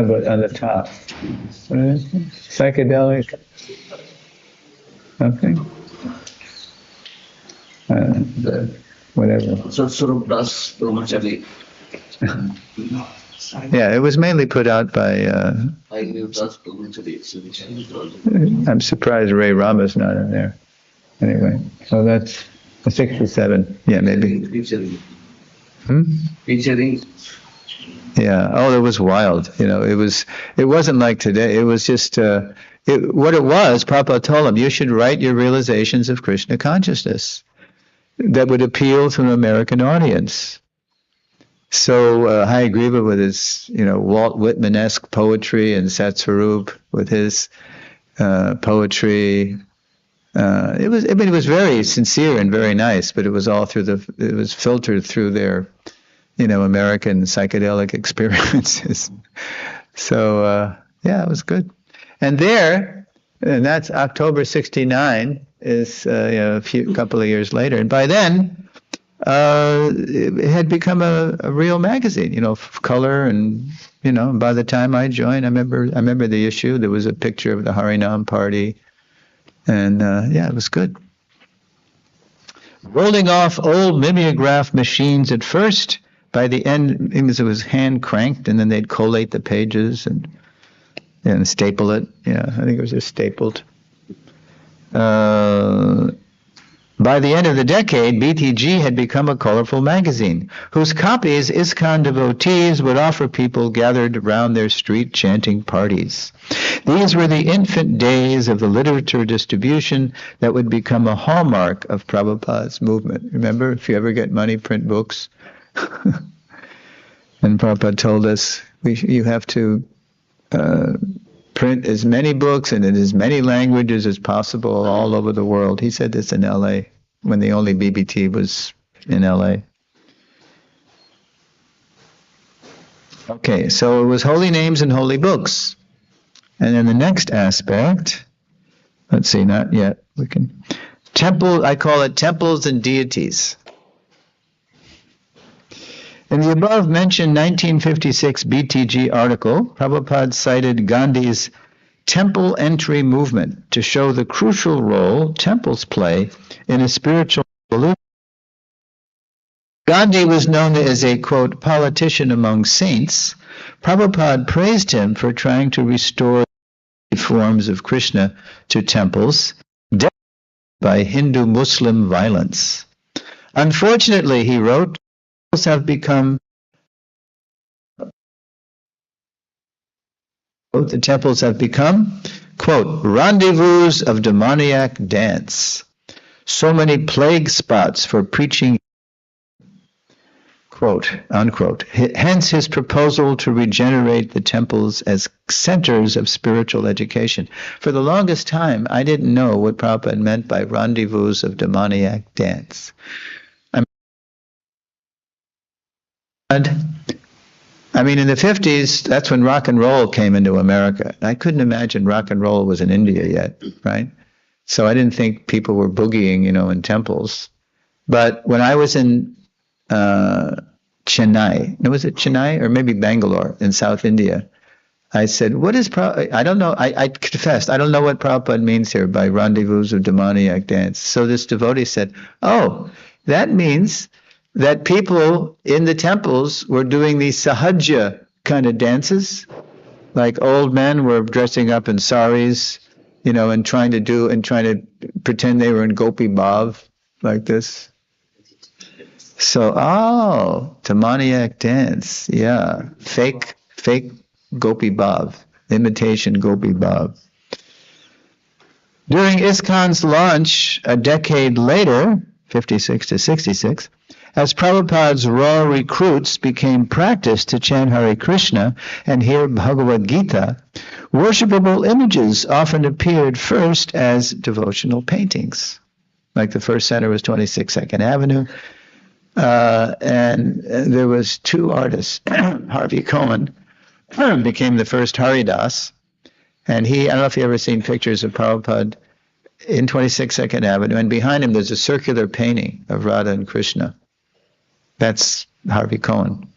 but on the top. What is it? Psychedelic. Okay. Whatever. Yeah, it was mainly put out by. I'm surprised Ray Rama's not in there. Anyway, so that's 67. Yeah, maybe. Yeah. Oh, it was wild. It wasn't like today. It was just what it was. Prabhupada told him, you should write your realizations of Krishna consciousness that would appeal to an American audience. So Hayagriva with his, Walt Whitman-esque poetry, and Satsvarup with his poetry. It was very sincere and very nice, but it was all it was filtered through their, American psychedelic experiences. So it was good. And that's October '69 is a couple of years later, and by then it had become a real magazine, color, and by the time I joined, I remember the issue. There was a picture of the Harinam party, and it was good. Rolling off old mimeograph machines at first. By the end, it was hand cranked, and then they'd collate the pages and staple it. Yeah, I think it was just stapled. By the end of the decade, BTG had become a colorful magazine, whose copies ISKCON devotees would offer people gathered around their street chanting parties. These were the infant days of the literature distribution that would become a hallmark of Prabhupada's movement. Remember, if you ever get money, print books. And Prabhupada told us you have to print as many books and in as many languages as possible all over the world. He said this in L.A. when the only BBT was in L.A. Okay, so it was holy names and holy books. And then the next aspect, let's see, not yet. I call it temples and deities. In the above-mentioned 1956 BTG article, Prabhupada cited Gandhi's temple entry movement to show the crucial role temples play in a spiritual evolution. Gandhi was known as a, quote, politician among saints. Prabhupada praised him for trying to restore forms of Krishna to temples by Hindu-Muslim violence. Unfortunately, he wrote, have become the temples have become, quote, rendezvous of demoniac dance. So many plague spots for preaching, quote, unquote. Hence his proposal to regenerate the temples as centers of spiritual education. For the longest time, I didn't know what Prabhupada meant by rendezvous of demoniac dance. I mean, in the 50s, that's when rock and roll came into America. I couldn't imagine rock and roll was in India yet, right? So I didn't think people were boogieing, in temples. But when I was in Chennai, was it Chennai or maybe Bangalore in South India, I said, what is I don't know, I confessed, I don't know what Prabhupada means here by rendezvous of demoniac dance. So this devotee said, oh, that means that people in the temples were doing these sahaja kind of dances, like old men were dressing up in saris, and trying to pretend they were in Gopi Bhav, like this. So, demoniac dance, yeah, fake Gopi Bhav, imitation Gopi Bhav. During ISKCON's launch a decade later, 56 to 66, as Prabhupada's raw recruits became practiced to chant Hare Krishna and hear Bhagavad Gita, worshipable images often appeared first as devotional paintings. Like the first center was 26 2nd Avenue, and there was two artists. Harvey Cohen became the first Haridas, and I don't know if you've ever seen pictures of Prabhupada in 26 2nd Avenue, and behind him there's a circular painting of Radha and Krishna. That's Harvey Cohen.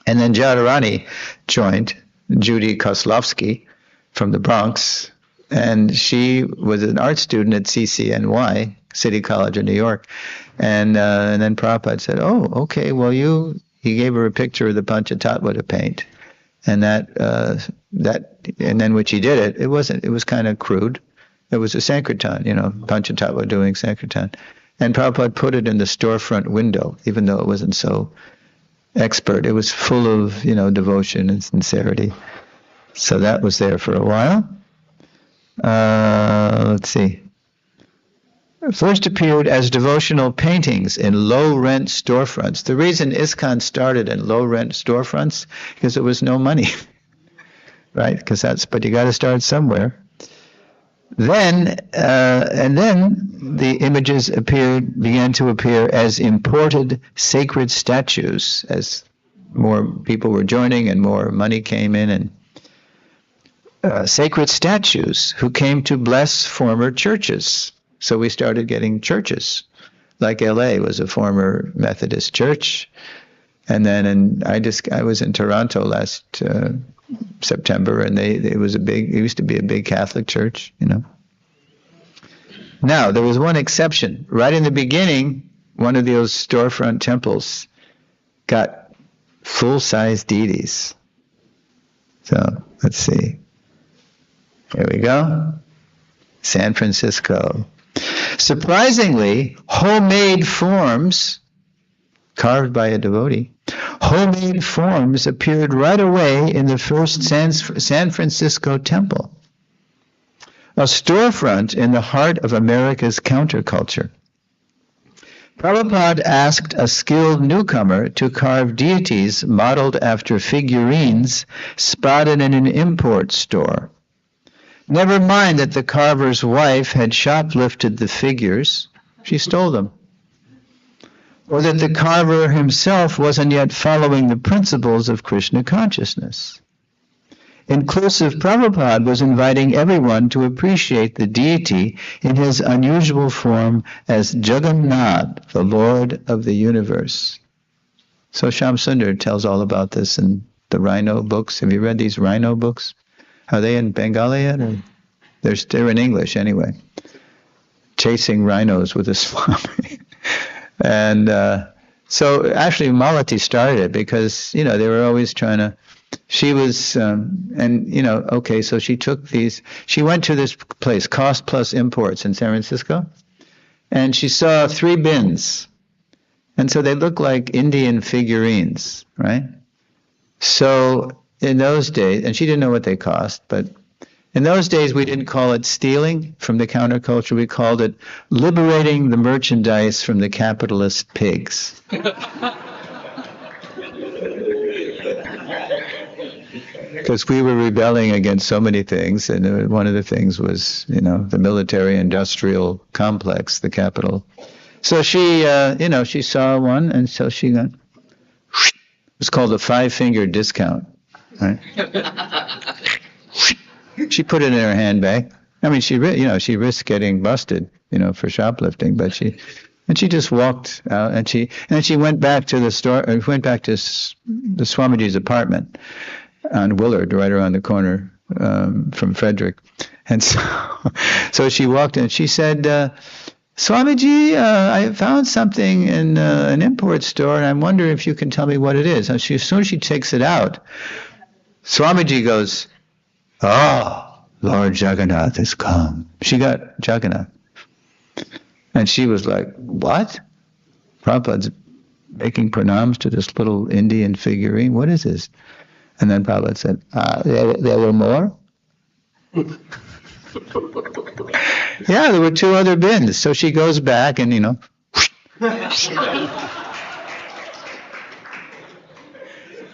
And then Jadharani joined, Judy Koslovsky from the Bronx, and she was an art student at CCNY, City College of New York. And then Prabhupada said, "Oh, okay, well he gave her a picture of the Panchatattva to paint." And and then when she did it was kind of crude. It was a Sankirtan, Panchatattva doing Sankirtan. And Prabhupada put it in the storefront window, even though it wasn't so expert. It was full of, devotion and sincerity. So that was there for a while. Let's see. First appeared as devotional paintings in low-rent storefronts. The reason ISKCON started in low-rent storefronts, because there was no money, right? But you got to start somewhere. Then the images began to appear as imported sacred statues, as more people were joining and more money came in, and sacred statues who came to bless former churches. So we started getting churches, like LA was a former Methodist church, and then I was in Toronto last September, and it used to be a big Catholic church, Now, there was one exception. Right in the beginning, one of those storefront temples got full-size deities. So, let's see. Here we go. San Francisco. Surprisingly, homemade forms, carved by a devotee, homemade forms appeared right away in the first San Francisco temple, a storefront in the heart of America's counterculture. Prabhupada asked a skilled newcomer to carve deities modeled after figurines spotted in an import store. Never mind that the carver's wife had shoplifted the figures, she stole them. Or that the carver himself wasn't yet following the principles of Krishna consciousness. Inclusive Prabhupada was inviting everyone to appreciate the deity in his unusual form as Jagannath, the Lord of the universe. So Shyam Sundar tells all about this in the Rhino books. Have you read these Rhino books? Are they in Bengali yet? Or they're in English anyway. Chasing rhinos with a Swami. And so actually Malati started it because, they were always trying to, she was, so she went to this place, Cost Plus Imports in San Francisco, and she saw 3 bins. And so they looked like Indian figurines, right? So in those days, and she didn't know what they cost, but in those days we didn't call it stealing from the counterculture, we called it liberating the merchandise from the capitalist pigs. Because we were rebelling against so many things, and one of the things was, the military-industrial complex, the capital. So she, she saw one, and so she got, it was called a 5-finger discount. Right? She put it in her handbag. I mean, she risked getting busted, for shoplifting, but she just walked out, and she went back to the store, went back to the Swamiji's apartment on Willard, right around the corner from Frederick, and so she walked in. She said, "Swamiji, I found something in an import store, and I wonder if you can tell me what it is." And as soon as she takes it out, Swamiji goes, "Oh, Lord Jagannath has come." She got Jagannath. And she was like, "What? Prabhupada's making pranams to this little Indian figurine? What is this?" And then Prabhupada said, there were more? Yeah, there were 2 other bins. So she goes back and,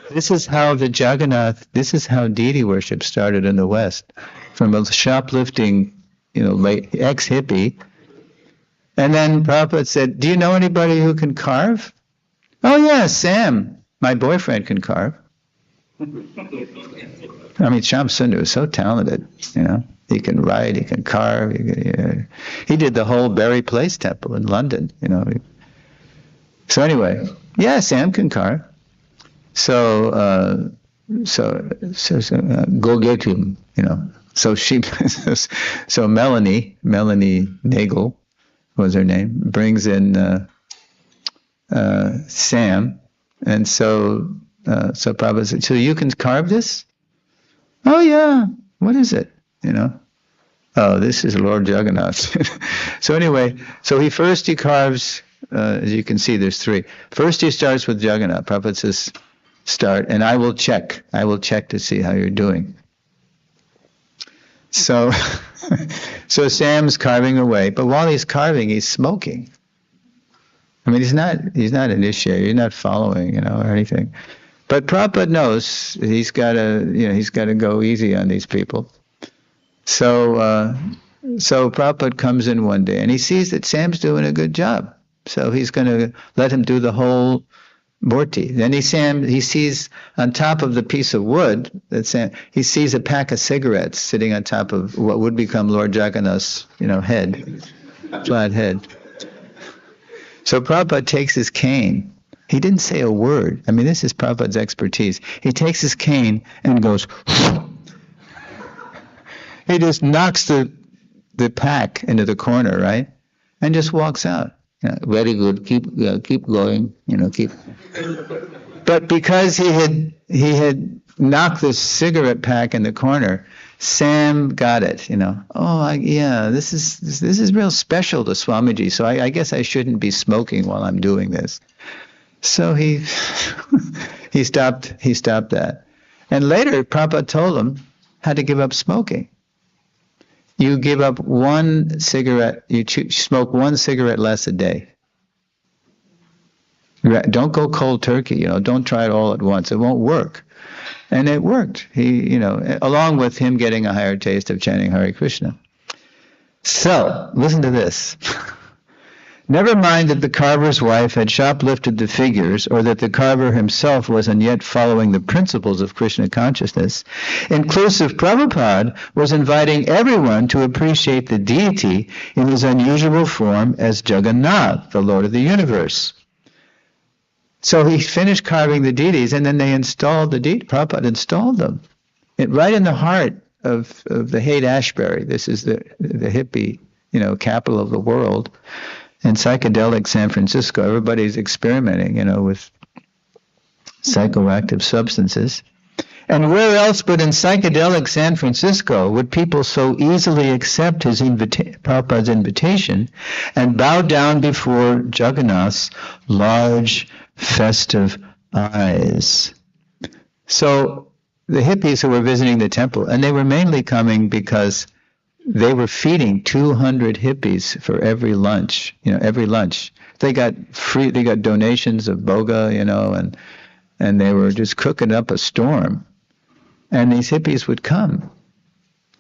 This is how the Jagannath, this is how deity worship started in the West. From a shoplifting, ex-hippie. And then Prabhupada said, "Do you know anybody who can carve?" "Oh yeah, Sam, my boyfriend can carve." I mean, Shyam Sundar was so talented, He can write, he can carve. He did the whole Berry Place temple in London, So anyway, yeah, Sam can carve. So, go get him, So so Melanie Nagel was her name, brings in Sam, and so Prabhupada said, so you can carve this? Oh yeah, what is it? Oh, this is Lord Jagannath. So anyway, so he carves, as you can see, there's three. First he starts with Jagannath. Prabhupada says, start, and I will check to see how you're doing. So, so Sam's carving away, but while he's carving, he's smoking. I mean, he's not initiated, he's not following, or anything. But Prabhupada knows he's got to go easy on these people. So Prabhupada comes in one day and he sees that Sam's doing a good job. So he's going to let him do the whole Murti. Then he sees on top of the piece of wood he sees a pack of cigarettes sitting on top of what would become Lord Jagannath's, head, flat head. So Prabhupada takes his cane. He didn't say a word. I mean, this is Prabhupada's expertise. He takes his cane and goes. He just knocks the pack into the corner, right, and just walks out. Very good. Keep going. Keep. But because he had knocked the cigarette pack in the corner, Sam got it. This is real special to Swamiji. So I guess I shouldn't be smoking while I'm doing this. So he stopped that. And later Prabhupada told him how to give up smoking. You give up one cigarette, smoke one cigarette less a day. Don't go cold turkey, don't try it all at once. It won't work. And it worked. He, along with him getting a higher taste of chanting Hare Krishna. So, listen to this. Never mind that the carver's wife had shoplifted the figures, or that the carver himself wasn't yet following the principles of Krishna consciousness. Inclusive Prabhupada was inviting everyone to appreciate the deity in his unusual form as Jagannath, the Lord of the universe. So he finished carving the deities, and then they installed the deity. Prabhupada installed them right in the heart of the Haight-Ashbury. This is the hippie, capital of the world. In psychedelic San Francisco, everybody's experimenting, with psychoactive substances. And where else but in psychedelic San Francisco would people so easily accept Prabhupada's invitation and bow down before Jagannath's large, festive eyes? So the hippies who were visiting the temple, and they were mainly coming because they were feeding 200 hippies for every lunch. Every lunch. They got donations of boga, and they were just cooking up a storm. And these hippies would come.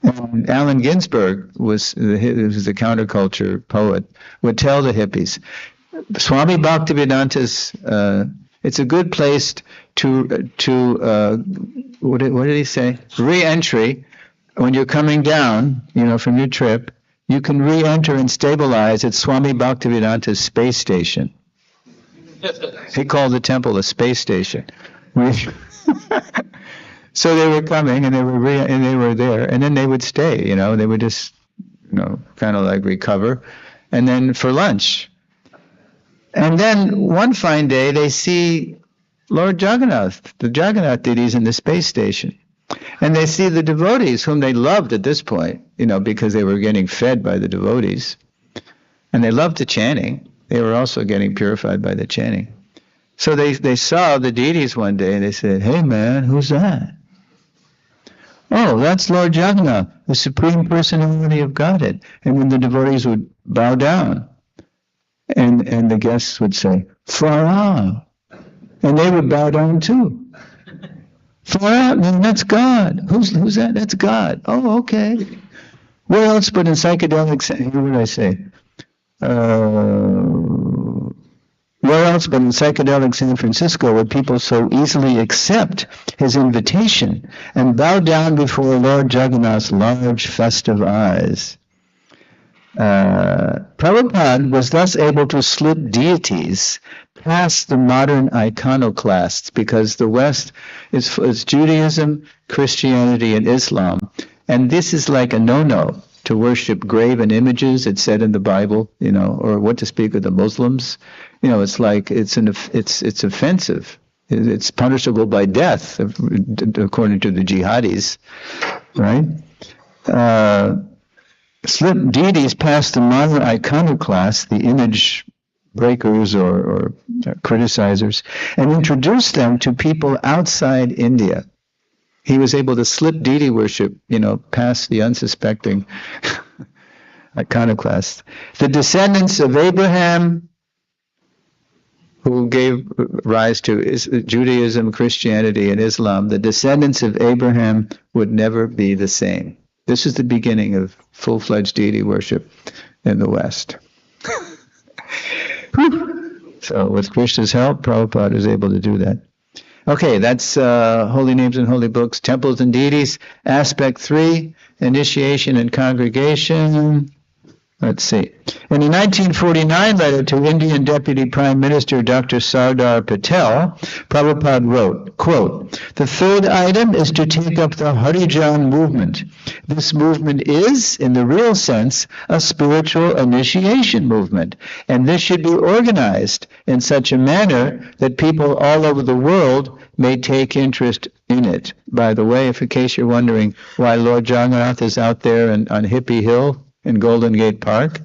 And Allen Ginsberg was the counterculture poet, would tell the hippies, Swami Bhaktivedanta's, it's a good place to what did he say? Re-entry. When you're coming down, from your trip, you can re-enter and stabilize at Swami Bhaktivedanta's space station. He called the temple a space station. So they were coming, and they were there, and then they would stay. They would just, kind of like recover, and then for lunch. And then one fine day, they see Lord Jagannath, the Jagannath deities in the space station. And they see the devotees, whom they loved at this point, because they were getting fed by the devotees. And they loved the chanting. They were also getting purified by the chanting. So they saw the deities one day, and they said, hey man, who's that? Oh, that's Lord Jagannath, the Supreme Personality of Godhead. And when the devotees would bow down, and the guests would say, Farah. And they would bow down too. Far out, man, that's God. Who's that? That's God. Oh, okay. Where else but in psychedelic, what did I say? Where else but in psychedelic San Francisco would people so easily accept his invitation and bow down before Lord Jagannath's large, festive eyes? Prabhupada was thus able to slip deities past the modern iconoclasts, because the West is Judaism, Christianity, and Islam. And this is like a no-no to worship graven images. It's said in the Bible, or what to speak of the Muslims. It's like it's offensive. It's punishable by death, according to the jihadis, right? Slip deities past the modern iconoclasts, the image breakers or criticizers, and introduce them to people outside India. He was able to slip deity worship, past the unsuspecting iconoclasts. The descendants of Abraham, who gave rise to Judaism, Christianity, and Islam, the descendants of Abraham would never be the same. This is the beginning of full-fledged deity worship in the West. So with Krishna's help, Prabhupada is able to do that. Okay, that's Holy Names and Holy Books, Temples and Deities. Aspect 3, Initiation and Congregation. Let's see. In a 1949 letter to Indian Deputy Prime Minister Dr. Sardar Patel, Prabhupada wrote, quote, "The third item is to take up the Harijan movement. This movement is, in the real sense, a spiritual initiation movement, and this should be organized in such a manner that people all over the world may take interest in it." By the way, if in case you're wondering why Lord Jagannath is out there on Hippie Hill in Golden Gate Park,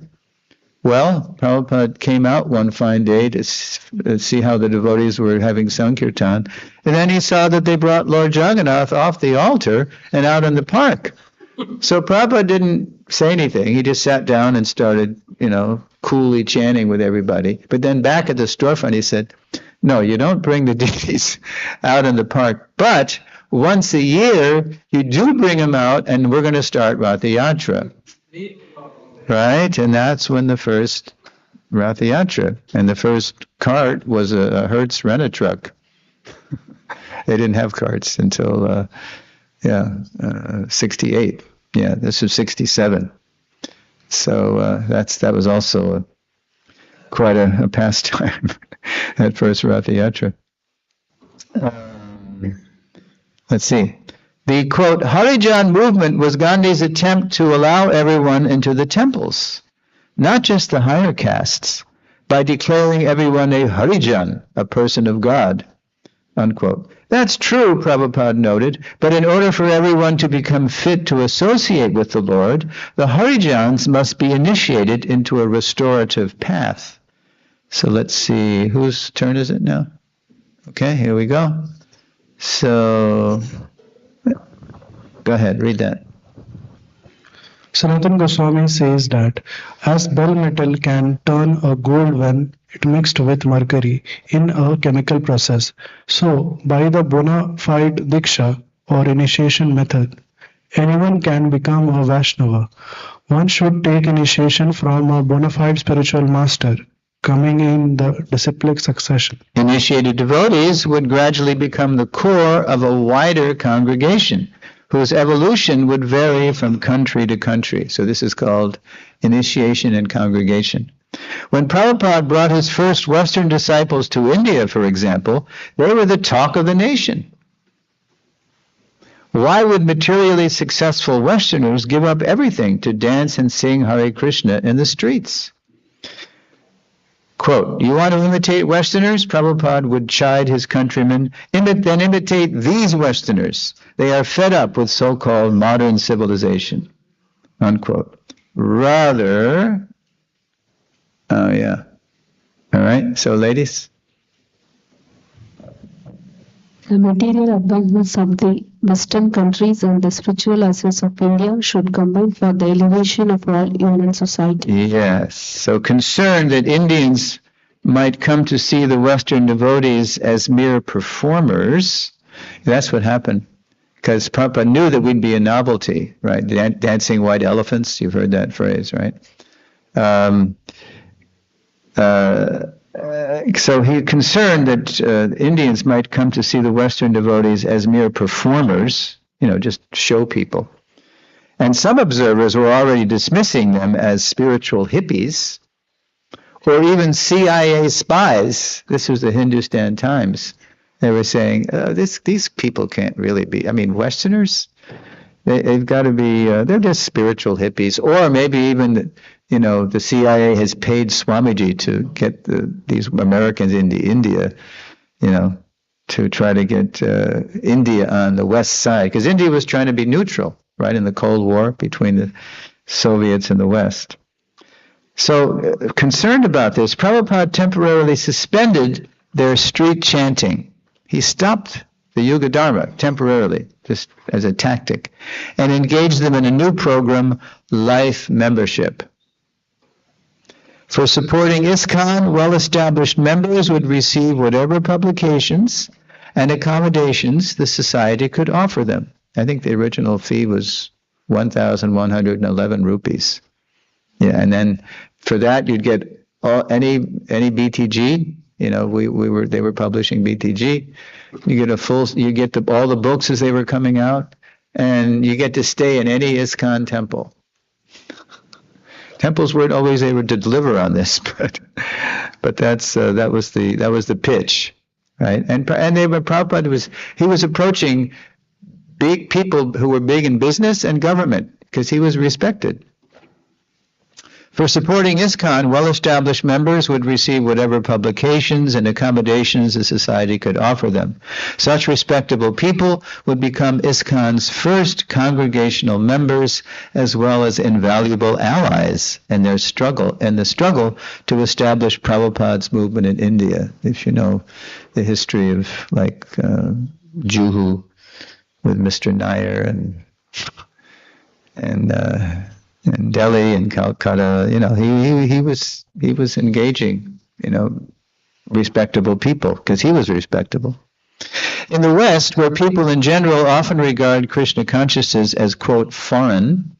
well, Prabhupada came out one fine day to see how the devotees were having Sankirtan, and then he saw that they brought Lord Jagannath off the altar and out in the park. So Prabhupada didn't say anything. He just sat down and started, coolly chanting with everybody. But then back at the storefront, he said, "No, you don't bring the deities out in the park, but once a year, you do bring them out, and we're going to start Ratha Yatra." Right? And that's when the first Ratha Yatra, and the first cart was a Hertz rent-a-truck. They didn't have carts until, 68. Yeah, this was 67. So that was also quite a pastime, that first Ratha Yatra. Let's see. The, quote, Harijan movement was Gandhi's attempt to allow everyone into the temples, not just the higher castes, by declaring everyone a Harijan, a person of God, unquote. That's true, Prabhupada noted, but in order for everyone to become fit to associate with the Lord, the Harijans must be initiated into a restorative path. So let's see, whose turn is it now? Okay, here we go. So, go ahead, read that. Sanatana Goswami says that as bell metal can turn a gold when it mixed with mercury in a chemical process, so by the bona fide Diksha or initiation method, anyone can become a Vaishnava. One should take initiation from a bona fide spiritual master, coming in the disciplic succession. Initiated devotees would gradually become the core of a wider congregation, whose evolution would vary from country to country. So this is called initiation and congregation. When Prabhupada brought his first Western disciples to India, for example, they were the talk of the nation. Why would materially successful Westerners give up everything to dance and sing Hare Krishna in the streets? Quote, you want to imitate Westerners? Prabhupada would chide his countrymen, then imitate these Westerners. They are fed up with so-called modern civilization. Unquote. Rather, oh yeah. All right, so ladies. The material advancements of the Western countries and the spiritual assets of India should combine for the elevation of all human society. Yes. So concerned that Indians might come to see the Western devotees as mere performers, that's what happened. Because Prabhupada knew that we'd be a novelty, right? Dancing white elephants, you've heard that phrase, right? So he concerned that Indians might come to see the Western devotees as mere performers, just show people. And some observers were already dismissing them as spiritual hippies, or even CIA spies. This was the Hindustan Times. They were saying, these people can't really be, I mean, Westerners, they've got to be, they're just spiritual hippies. Or maybe even, the CIA has paid Swamiji to get these Americans into India, to try to get India on the west side. Because India was trying to be neutral, right, in the Cold War between the Soviets and the West. So, concerned about this, Prabhupada temporarily suspended their street chanting. He stopped the Yuga Dharma temporarily, just as a tactic, and engaged them in a new program, Life Membership. For supporting ISKCON, well-established members would receive whatever publications and accommodations the society could offer them. I think the original fee was 1,111 rupees. Yeah, and then for that you'd get any BTG. They were publishing BTG. You get all the books as they were coming out, and you get to stay in any ISKCON temple. Temples weren't always able to deliver on this, but that was the pitch, right? Prabhupada was approaching big people who were big in business and government because he was respected. For supporting ISKCON, well-established members would receive whatever publications and accommodations the society could offer them. Such respectable people would become ISKCON's first congregational members, as well as invaluable allies in the struggle to establish Prabhupada's movement in India. If you know the history of Juhu with Mr. Nair and Delhi and Calcutta, he was engaging, respectable people because he was respectable. In the West, where people in general often regard Krishna consciousness as, quote, foreign,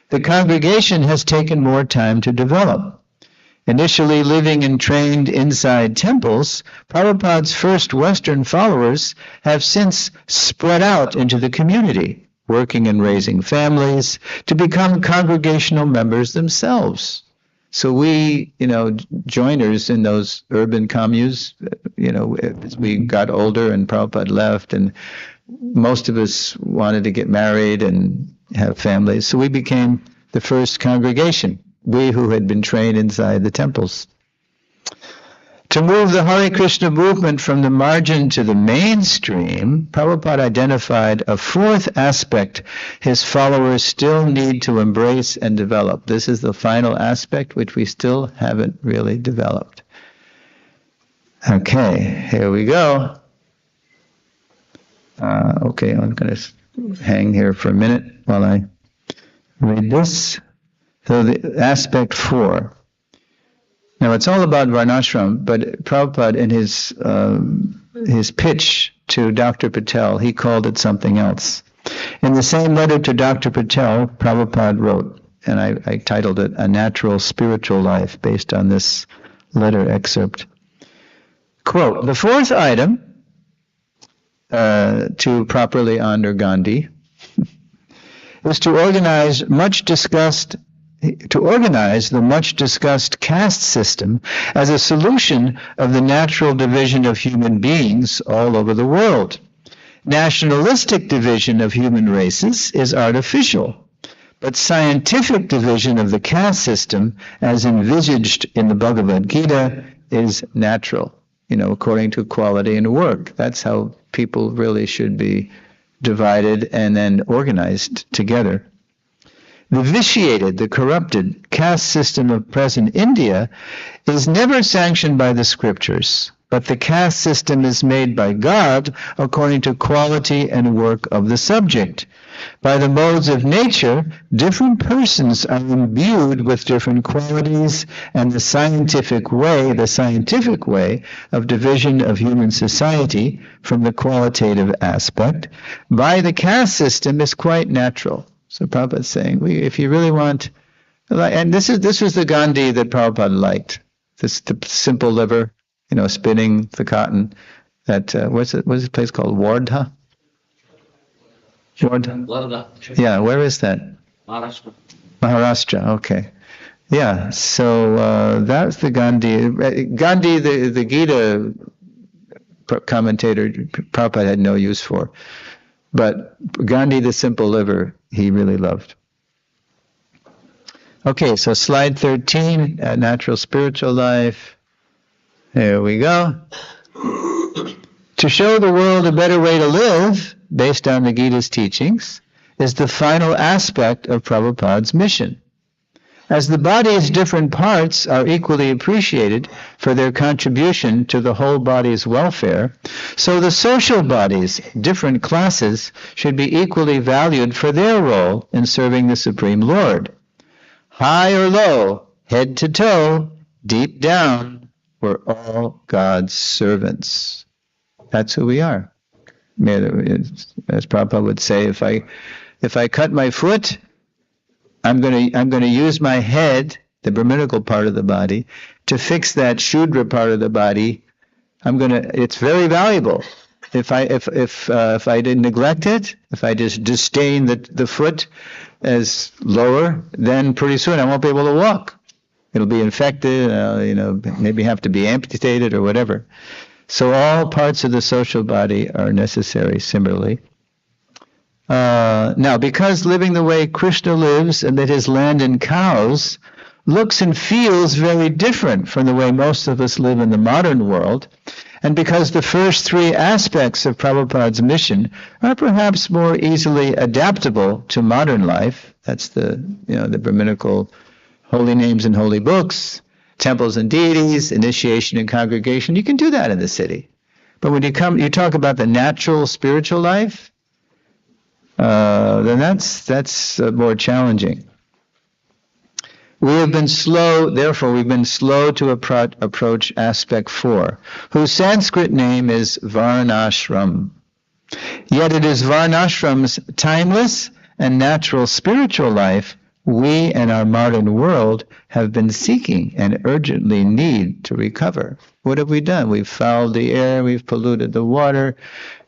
the congregation has taken more time to develop. Initially living and trained inside temples, Prabhupada's first Western followers have since spread out into the community, working and raising families, to become congregational members themselves. So we, joiners in those urban communes, as we got older and Prabhupada left, and most of us wanted to get married and have families. So we became the first congregation, we who had been trained inside the temples. To move the Hare Krishna movement from the margin to the mainstream, Prabhupada identified a fourth aspect his followers still need to embrace and develop. This is the final aspect which we still haven't really developed. Okay, here we go. Okay, I'm going to hang here for a minute while I read this. So the aspect 4. Now, it's all about Varnashram, but Prabhupada, in his pitch to Dr. Patel, he called it something else. In the same letter to Dr. Patel, Prabhupada wrote, and I titled it, A Natural Spiritual Life, based on this letter excerpt. Quote, the fourth item to properly honor Gandhi is to organize the much discussed caste system as a solution of the natural division of human beings all over the world. Nationalistic division of human races is artificial, but scientific division of the caste system, as envisaged in the Bhagavad Gita, is natural, according to quality and work. That's how people really should be divided and then organized together. The vitiated, the corrupted caste system of present India is never sanctioned by the scriptures, but the caste system is made by God according to quality and work of the subject. By the modes of nature, different persons are imbued with different qualities, and the scientific way of division of human society from the qualitative aspect by the caste system is quite natural. So Prabhupada is saying, if you really want, and this was the Gandhi that Prabhupada liked, the simple liver, spinning the cotton. That what's this place called? Wardha. Wardha. Yeah, where is that? Maharashtra. Maharashtra. Okay. Yeah, so that's the Gandhi. Gandhi, the Gita commentator, Prabhupada had no use for. But Gandhi, the simple liver, he really loved. Okay, so slide 13, natural spiritual life. There we go. To show the world a better way to live, based on the Gita's teachings, is the final aspect of Prabhupada's mission. As the body's different parts are equally appreciated for their contribution to the whole body's welfare, so the social body's different classes should be equally valued for their role in serving the Supreme Lord. High or low, head to toe, deep down, we're all God's servants. That's who we are. As Prabhupada would say, if I cut my foot, I'm going to use my head, the Brahminical part of the body, to fix that Shudra part of the body. It's very valuable. If I didn't neglect it, if I just disdain the foot as lower, then pretty soon I won't be able to walk. It'll be infected, maybe have to be amputated or whatever. So all parts of the social body are necessary similarly. Now, because living the way Krishna lives amid his land and cows looks and feels very different from the way most of us live in the modern world, and because the first three aspects of Prabhupada's mission are perhaps more easily adaptable to modern life, that's the Brahminical holy names and holy books, temples and deities, initiation and congregation, you can do that in the city. But when you talk about the natural spiritual life, then that's more challenging. We've been slow to approach aspect 4, whose Sanskrit name is Varnashram. Yet it is Varnashram's timeless and natural spiritual life we and our modern world have been seeking and urgently need to recover. What have we done? We've fouled the air, we've polluted the water,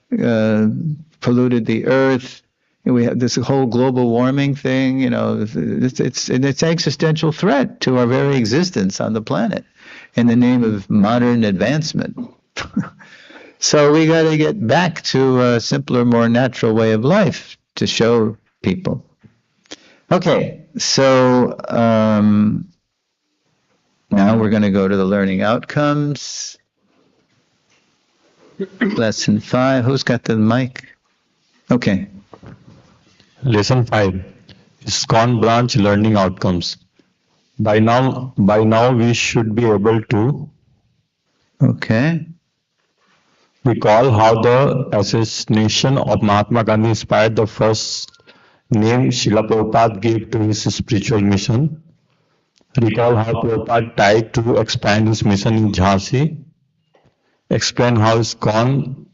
polluted the earth. We have this whole global warming thing, it's an existential threat to our very existence on the planet in the name of modern advancement. So we got to get back to a simpler, more natural way of life to show people. Okay, so now we're going to go to the learning outcomes. Lesson 5. Who's got the mic? Okay. Lesson 5. ISKCON branch learning outcomes. By now we should be able to recall how the assassination of Mahatma Gandhi inspired the first name Srila Prabhupada gave to his spiritual mission. Recall how Prabhupada tried to expand his mission in Jhansi. Explain how ISKCON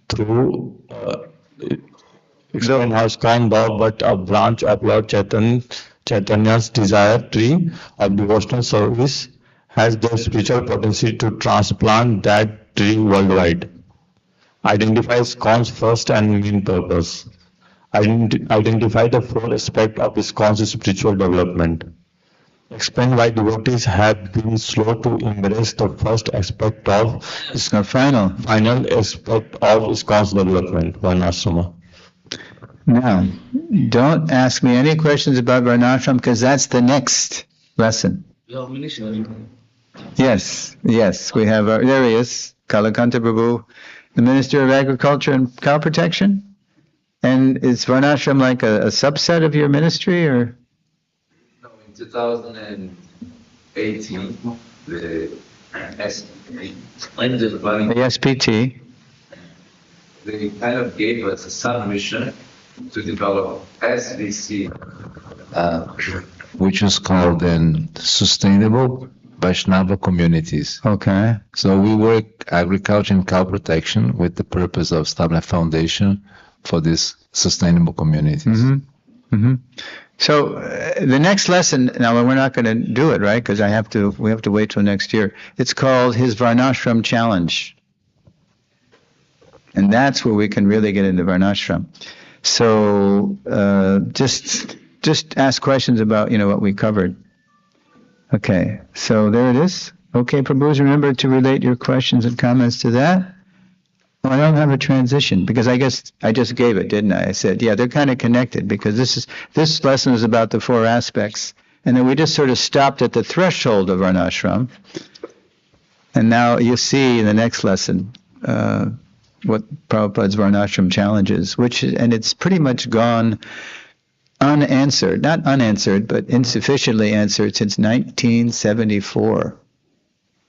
but a branch of Lord Chaitanya's desire tree of devotional service has the spiritual potential to transplant that tree worldwide. Identify ISKCON's first and main purpose. Identify the 4 aspects of ISKCON's spiritual development. Explain why devotees have been slow to embrace the first aspect of final aspect of ISKCON's development, Varnashrama. Now, don't ask me any questions about Varnashram because that's the next lesson. Yes, we have, there he is, Kalakanta Prabhu, the Minister of Agriculture and Cow Protection. And is Varnashram like a subset of your ministry, or? No, in 2018, the SPT, they kind of gave us a sub-mission to develop SVC, which is called then Sustainable Vaishnava Communities. Okay. So we work agriculture and cow protection with the purpose of establishing a foundation for these sustainable communities. Mm-hmm. Mm-hmm. So the next lesson, now we're not going to do it, right? Because we have to wait till next year. It's called his Varnashram Challenge. And that's where we can really get into Varnashram. So just ask questions about what we covered. Okay, so there it is. Okay, Prabhus, remember to relate your questions and comments to that. Well, I don't have a transition because I guess I just gave it, didn't I? I said, yeah, they're kind of connected because this lesson is about the four aspects, and then we just sort of stopped at the threshold of varnashram. And now you see in the next lesson what Prabhupada's varnashram challenge is, and it's pretty much gone unanswered, not unanswered, but insufficiently answered since 1974.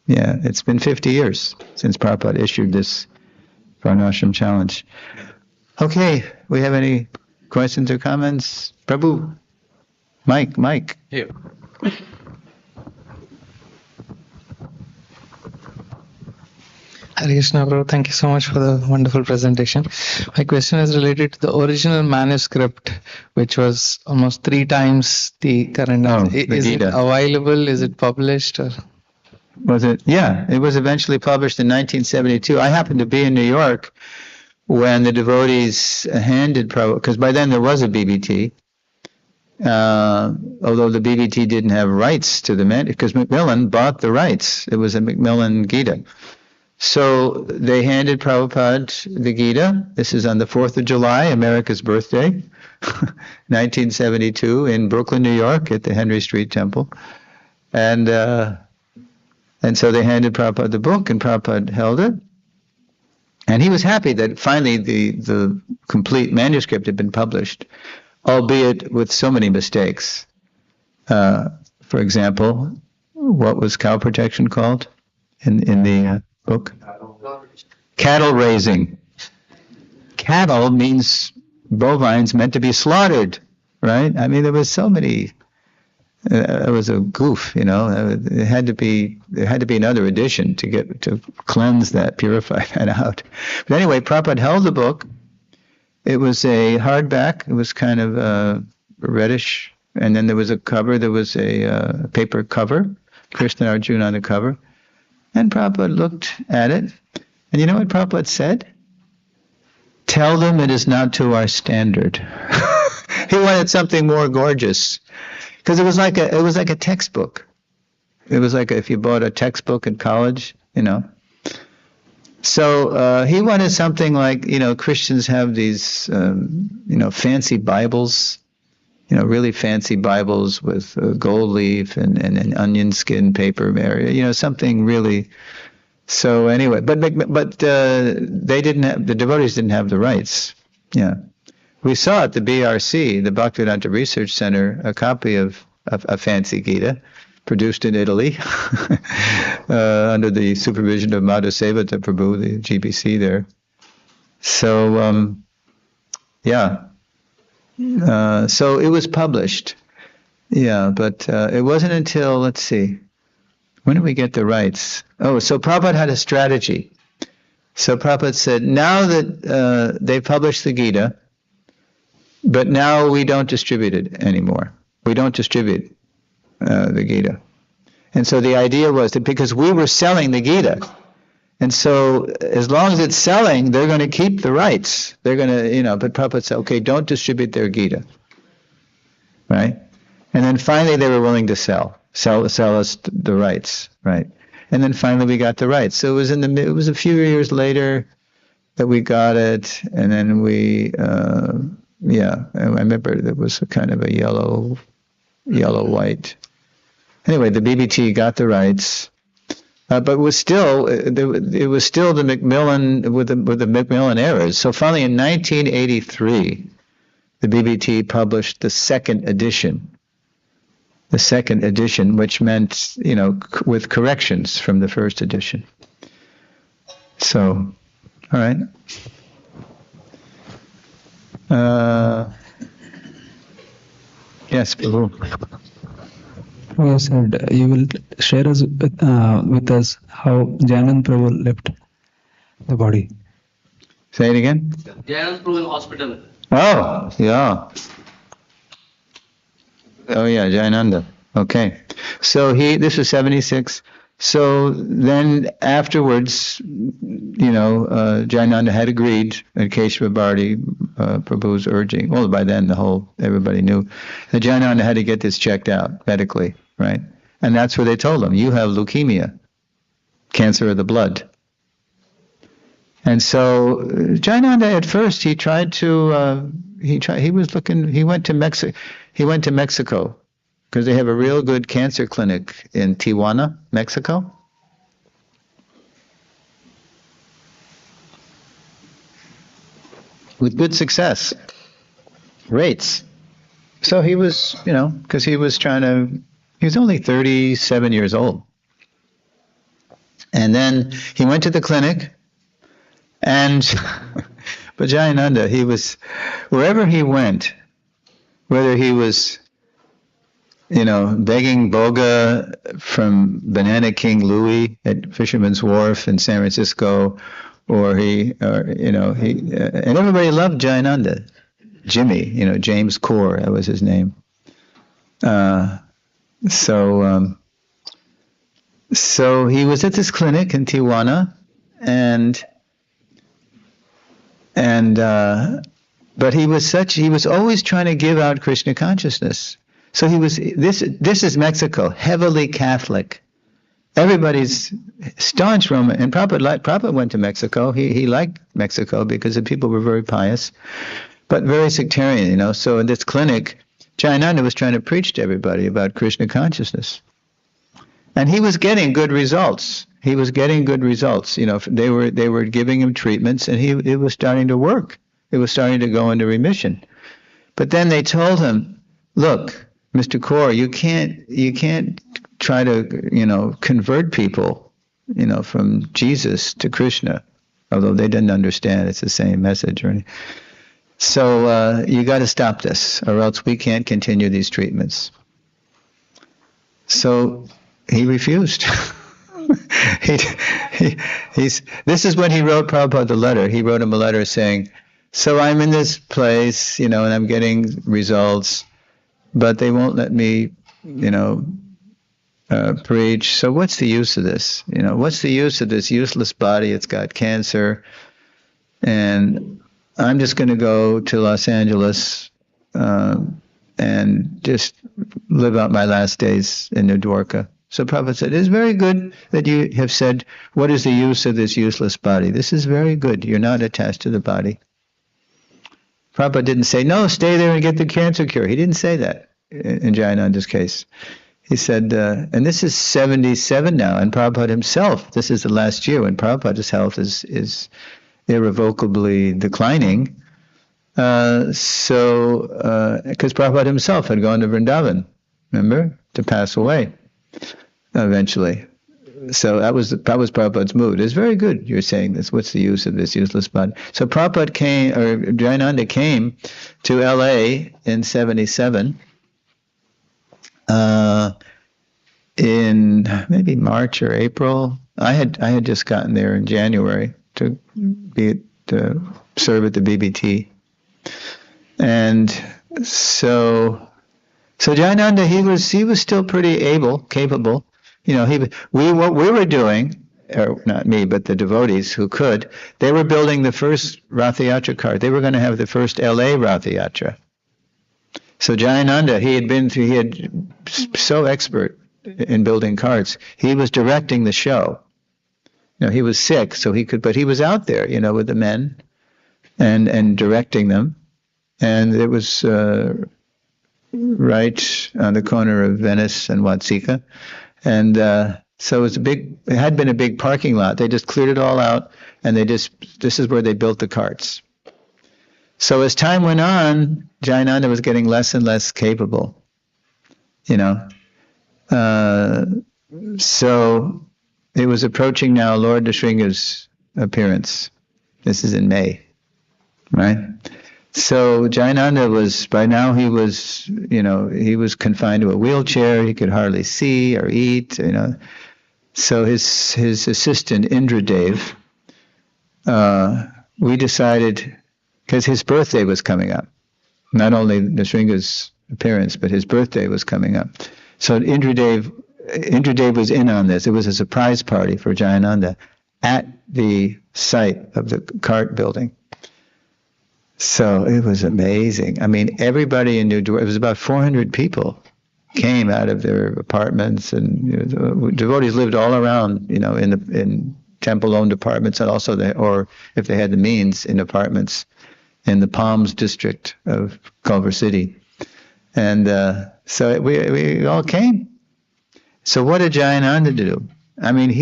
Yeah, it's been 50 years since Prabhupada issued this varnashram challenge. Okay, we have any questions or comments? Prabhu? Mike. Here. Hare Krishna, Prabhu. Thank you so much for the wonderful presentation. My question is related to the original manuscript, which was almost 3 times the current. Is it available? Is it published? Or? Was it? Yeah, it was eventually published in 1972. I happened to be in New York when the devotees handed Prabhupada, because by then there was a BBT, although the BBT didn't have rights to the because Macmillan bought the rights. It was a Macmillan Gita. So they handed Prabhupada the Gita. This is on the 4th of July, America's birthday, 1972, in Brooklyn, New York, at the Henry Street Temple. And so they handed Prabhupada the book, and Prabhupada held it. And he was happy that finally the complete manuscript had been published, albeit with so many mistakes. For example, what was cow protection called in the book? Cattle raising. Cattle means bovines meant to be slaughtered, right? I mean, there was so many. It was a goof, you know. There had to be another edition to cleanse that, purify that out. But anyway, Prabhupada held the book. It was a hardback. It was kind of reddish, and then there was a cover. There was a paper cover, Krishna Arjuna on the cover. And Prabhupada looked at it, and you know what Prabhupada said? Tell them it is not to our standard. He wanted something more gorgeous, because it was like a textbook. It was like if you bought a textbook in college, you know. So he wanted something like, you know, Christians have these, fancy Bibles. Really fancy Bibles with gold leaf and onion skin paper area, something really. So anyway, but they didn't have, the devotees didn't have the rights. Yeah. We saw at the BRC, the Bhaktivedanta Research Center, a copy of a fancy Gita produced in Italy under the supervision of Madhusevata Prabhu, the GBC there. So, yeah. So it was published, but it wasn't until, let's see, when did we get the rights? Oh, so Prabhupada had a strategy. So Prabhupada said, now that they published the Gita, but now we don't distribute it anymore. We don't distribute the Gita. And so the idea was that because we were selling the Gita, and so as long as it's selling, they're going to keep the rights. They're going to, but Prabhupada said, okay, don't distribute their Gita. Right? And then finally they were willing to sell us the rights. Right? And then finally we got the rights. So it was a few years later that we got it. And then I remember there was a kind of a yellow, white. Anyway, the BBT got the rights. But it was still the Macmillan with the Macmillan errors. So finally, in 1983, the BBT published the second edition. The second edition, which meant with corrections from the first edition. So, all right. Yes, Prabhu. You said you will share with us how Jayanand Prabhu left the body. Say it again. Jayanand Prabhu in hospital. Oh, yeah. Oh, yeah, Jayananda. Okay. So this was 76. So then afterwards, Jayananda had agreed, and Keshava Bharati, Prabhu's urging, well, by then everybody knew, that Jayananda had to get this checked out medically, right? And that's where they told him, you have leukemia, cancer of the blood. And so Jayananda at first he went to Mexico because they have a real good cancer clinic in Tijuana, Mexico. With good success rates. So he was, because he was only 37 years old. And then he went to the clinic, and but Jayananda, wherever he went, whether he was, begging boga from Banana King Louis at Fisherman's Wharf in San Francisco, and everybody loved Jayananda. Jimmy, James Core, that was his name. So he was at this clinic in Tijuana, but he was always trying to give out Krishna consciousness. So this is Mexico, heavily Catholic. Everybody's staunch Roman, and Prabhupada went to Mexico. He liked Mexico because the people were very pious, but very sectarian, So in this clinic, Jayananda was trying to preach to everybody about Krishna consciousness. And he was getting good results. They were giving him treatments, and it was starting to work. It was starting to go into remission. But then they told him, look, Mr. Kaur, you can't try to, convert people, from Jesus to Krishna, although they didn't understand it's the same message or anything. So you got to stop this, or else we can't continue these treatments. So he refused. This is when he wrote Prabhupada the letter. He wrote him a letter saying, so I'm in this place, and I'm getting results, but they won't let me, preach. So what's the use of this? What's the use of this useless body? It's got cancer, and I'm just going to go to Los Angeles and just live out my last days in New Dwarka. So Prabhupada said, it's very good that you have said, what is the use of this useless body? This is very good. You're not attached to the body. Prabhupada didn't say, no, stay there and get the cancer cure. He didn't say that in Jayananda's case. He said, and this is 77 now, and Prabhupada himself, this is the last year when Prabhupada's health is irrevocably declining. Because Prabhupada himself had gone to Vrindavan, remember, to pass away eventually. So that was Prabhupada's mood. It's very good you're saying this. What's the use of this useless body? So Jayananda came to LA in 77, in maybe March or April. I had just gotten there in January to serve at the BBT. And so Jayananda, he was still pretty capable. What we were doing, or not me, but the devotees who could, they were building the first Ratha Yatra cart. They were going to have the first LA Ratha Yatra. So Jayananda, he had so expert in building carts. He was directing the show. He was sick, but he was out there, with the men and directing them. And it was right on the corner of Venice and Watsika. And so it had been a big parking lot. They just cleared it all out, and this is where they built the carts. So as time went on, Jayananda was getting less and less capable, So it was approaching now Lord Nrsinga's appearance. This is in May, right? So Jayananda he was confined to a wheelchair. He could hardly see or eat, So his assistant, Indradev, we decided, because his birthday was coming up, not only Nrsinga's appearance, but his birthday was coming up. So Indradev was in on this. It was a surprise party for Jayananda at the site of the cart building. So it was amazing. I mean, everybody in New Dwarka, it was about 400 people came out of their apartments, and devotees lived all around, in temple-owned apartments, and also or if they had the means, in apartments in the Palms district of Culver City. And so we all came. So what did Jayananda do? I mean,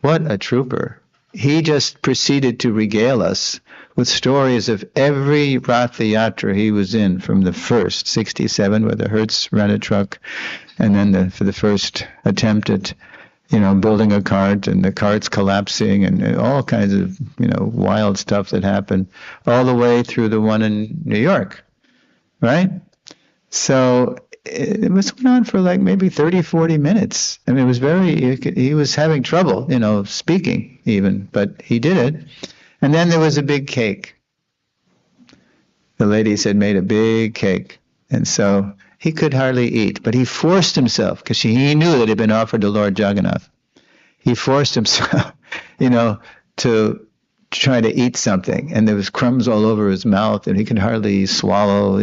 what a trooper. He just proceeded to regale us with stories of every Ratha Yatra he was in, from the first, 67, where the Hertz rented truck, and then for the first attempt at, building a cart, and the carts collapsing, and all kinds of, wild stuff that happened, all the way through the one in New York, right? So it was going on for like maybe 30, 40 minutes. I mean, it was he was having trouble, speaking even, but he did it. And then there was a big cake. The ladies had made a big cake. And so he could hardly eat, but he forced himself, because he knew that it had been offered to Lord Jagannath. He forced himself, to try to eat something. And there was crumbs all over his mouth, and he could hardly swallow,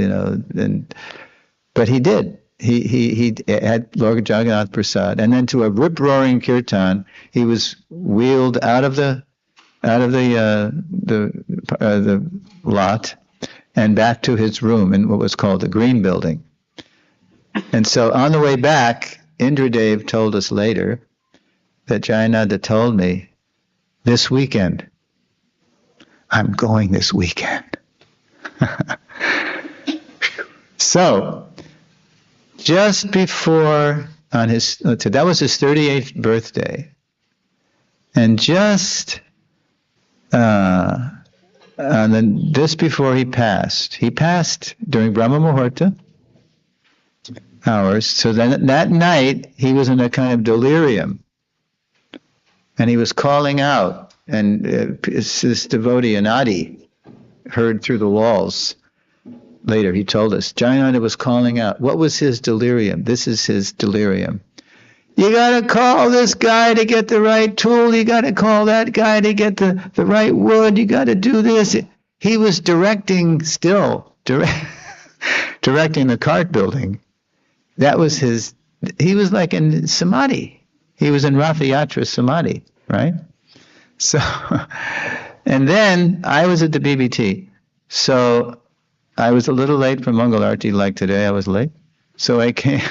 but he did. He had Lord Jagannath Prasad, and then to a rip-roaring kirtan, he was wheeled out of the lot and back to his room in what was called the Green Building. And so on the way back, Indradev told us later that Jayananda told me, this weekend, I'm going this weekend. So, just before, that was his 38th birthday, and just just before he passed during Brahma Muhurta hours, so then that night he was in a kind of delirium, and he was calling out, and this devotee, Anadi, heard through the walls. Later, he told us, Jayananda was calling out. What was his delirium? This is his delirium. You got to call this guy to get the right tool. You got to call that guy to get the right wood. You got to do this. He was directing the cart building. That was he was like in Samadhi. He was in Ratha Yatra Samadhi, right? So, and then I was at the BBT. So I was a little late for Mangal Arati, like today I was late. So I came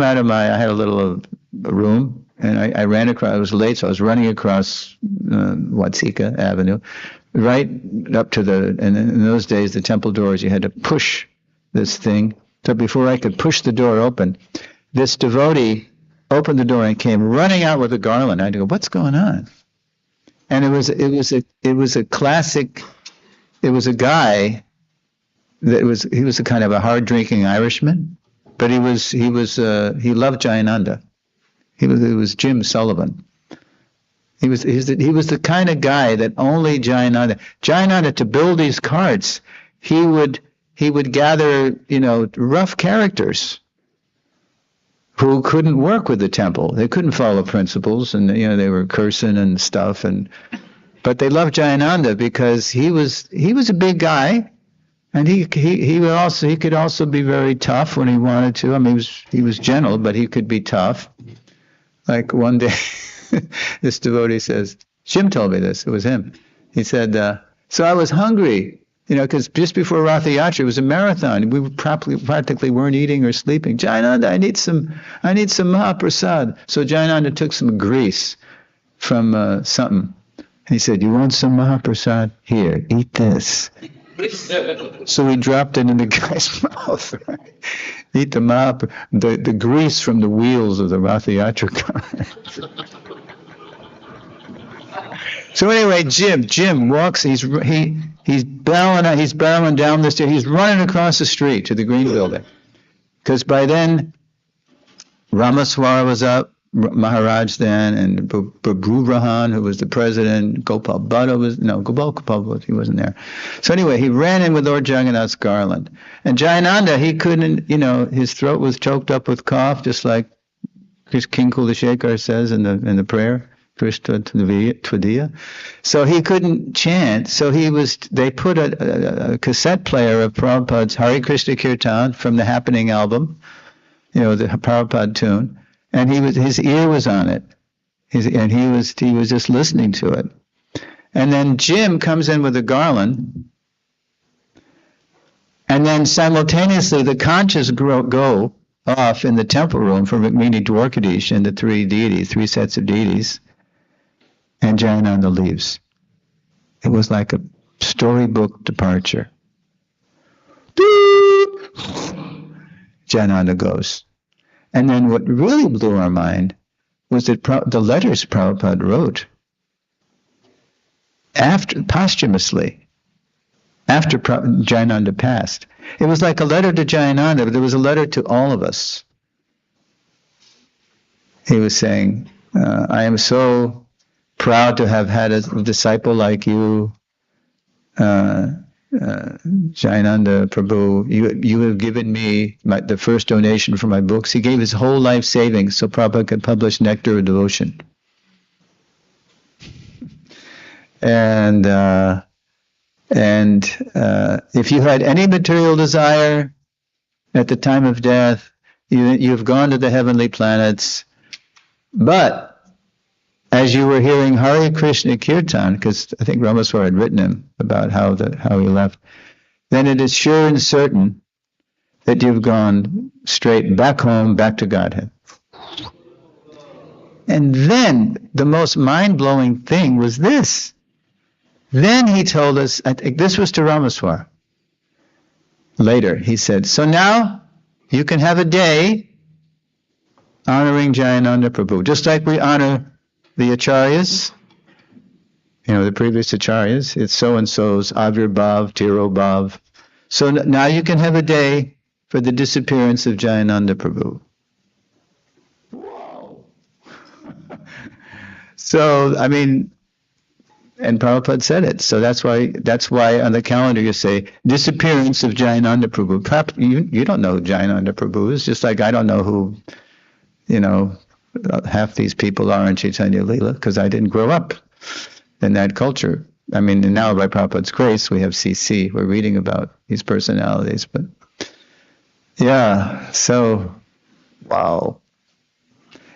out of I had a little room, and I ran across, I was late, so I was running across Watsika Avenue, right up to and in those days, the temple doors, you had to push this thing. So before I could push the door open, this devotee opened the door and came running out with a garland. I had to go, what's going on? And it was a classic, it was a guy he was a kind of a hard drinking Irishman, but he loved Jayananda. He was Jim Sullivan. He was the kind of guy that only Jayananda to build these carts, he would gather, rough characters who couldn't work with the temple. They couldn't follow principles, and they were cursing and stuff, but they loved Jayananda because he was a big guy. And he could also be very tough when he wanted to. I mean, he was gentle, but he could be tough. Like one day, this devotee says, Jim told me this, it was him. He said, so I was hungry, because just before Ratha Yatra, it was a marathon. We practically weren't eating or sleeping. Jayananda, I need some Mahaprasad. So Jayananda took some grease from something. And he said, you want some Mahaprasad? Here, eat this. So he dropped it in the guy's mouth. Right? Eat the grease from the wheels of the Ratha Yatra car. So anyway, Jim walks. He's barreling down the stairs. He's running across the street to the Green Building, because by then Ramaswara was up, Maharaj then, and Prabhu, who was the president, Gopal Bhatta he wasn't there. So anyway, he ran in with Lord Jagannath's garland. And Jayananda, he couldn't, his throat was choked up with cough, just like King Kulashekar says in the prayer. Krishna Tvadiya. So he couldn't chant. So they put a cassette player of Prabhupada's Hare Krishna Kirtan from the Happening album, the Prabhupada tune, and his ear was on it. And he was just listening to it. And then Jim comes in with a garland, and then simultaneously the conchas go off in the temple room for Rukmini Dwarkadish and the three sets of deities, and Jayananda leaves. It was like a storybook departure. Jayananda goes. And then what really blew our mind was that the letters Prabhupada wrote posthumously, after Jayananda passed. It was like a letter to Jayananda, but there was a letter to all of us. He was saying, I am so proud to have had a disciple like you, Jayananda Prabhu. You have given me the first donation for my books. He gave his whole life savings so Prabhupada could publish Nectar of Devotion. And if you had any material desire at the time of death, you've gone to the heavenly planets. But as you were hearing Hare Krishna Kirtan, because I think Ramaswar had written him about how he left, then it is sure and certain that you've gone straight back home, back to Godhead. And then the most mind-blowing thing was this. Then he told us, I think this was to Ramaswar. Later, he said, so now you can have a day honoring Jayananda Prabhu, just like we honor the Acharyas, the previous Acharyas. It's so-and-so's Avirbhav, Tirobhav. So now you can have a day for the disappearance of Jayananda Prabhu. Wow. So, and Prabhupada said it. So that's why on the calendar you say, disappearance of Jayananda Prabhu. Perhaps you don't know who Jayananda Prabhu is, just like I don't know who, half these people are in Chaitanya Leela, because I didn't grow up in that culture. And now by Prabhupada's grace, we have CC. We're reading about these personalities. But yeah, so, wow.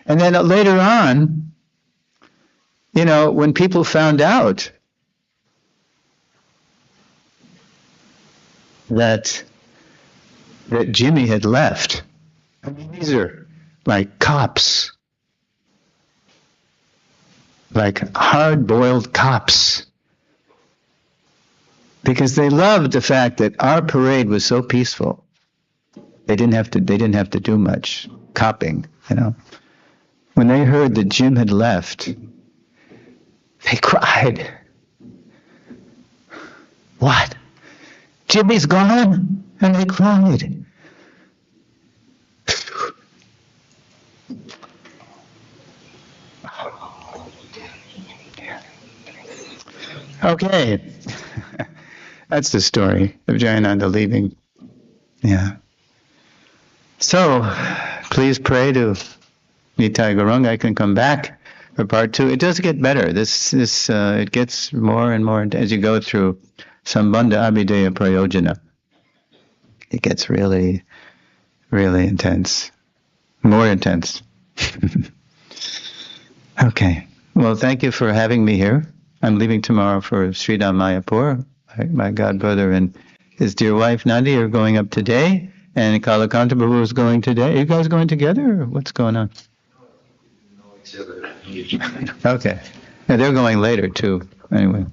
And then later on, when people found out that Jimmy had left, these are like cops, like hard-boiled cops, because they loved the fact that our parade was so peaceful. They didn't have to do much copping, When they heard that Jim had left, they cried. What? Jimmy's gone? And they cried. Okay. That's the story of Jayananda leaving. Yeah. So, please pray to Nitai Gauranga I can come back for part 2. It does get better. It gets more and more as you go through Sambandha Abhideya Prayojana. It gets really, really intense. More intense. Okay. Well, thank you for having me here. I'm leaving tomorrow for Sridham Mayapur. My godbrother and his dear wife Nandi are going up today, and Kalakanta Prabhu is going today. Are you guys going together, or what's going on? Okay. Yeah, they're going later too. Anyway.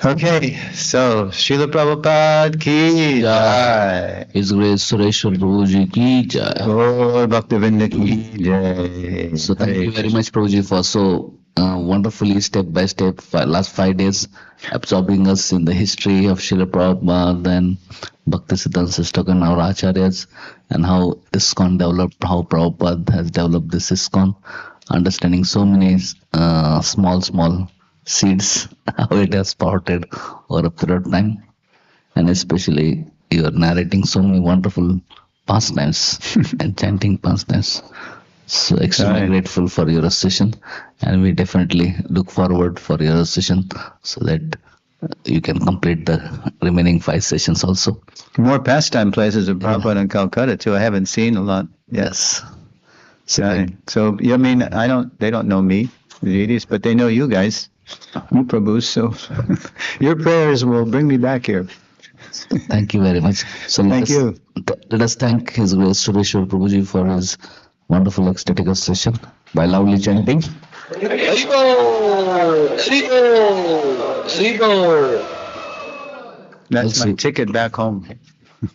Okay, so Srila Prabhupada ki jai. His Grace Sureshwar Prabhuji ki jai. Gaur Bhaktivinda ki jai. So thank you very much, Prabhuji, for so wonderfully step by step last 5 days absorbing us in the history of Srila Prabhupada and Bhaktisiddhanta Sistaka and our Acharyas, and how ISKCON developed, how Prabhupada has developed this ISKCON, understanding so many small seeds, how it has sprouted over a period of time. And especially you are narrating so many wonderful pastimes and chanting pastimes. So extremely Right. grateful for your session, and we definitely look forward for your session so that you can complete the remaining 5 sessions also. More pastime places of Prabhupada in Calcutta too. I haven't seen a lot. Yes. So Right. So I mean, they don't know me, the deities, but they know you guys, you Prabhus. So your prayers will bring me back here. thank you very much. So Thank you. Let us thank His Grace Sureshwar Prabhuji for his wonderful ecstatic session by loudly chanting. That's my Also- ticket back home.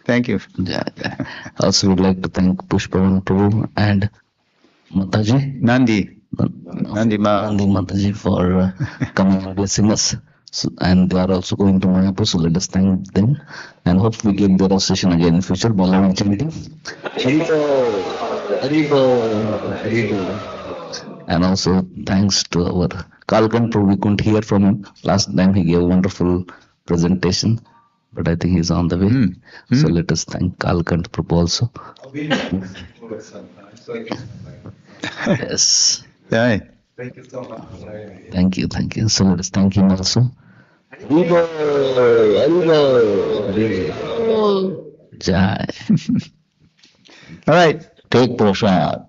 Thank you. Yeah. Also, we'd like to thank Pushpavan Prabhu and Mataji. Nandi. Nandi Ma. Nandi Mataji for coming and blessing us. So, and they are also going to Mayapur, so let us thank them and hope we get their session again in future by loudly chanting. And also thanks to our Kalkan Prabhu. We couldn't hear from him. Last time he gave a wonderful presentation, but I think he's on the way. So let us thank Kalkan Prabhu also. Yes. Right. Thank you so much. Thank you. So let us thank him also. Jai. All right. Take prasad.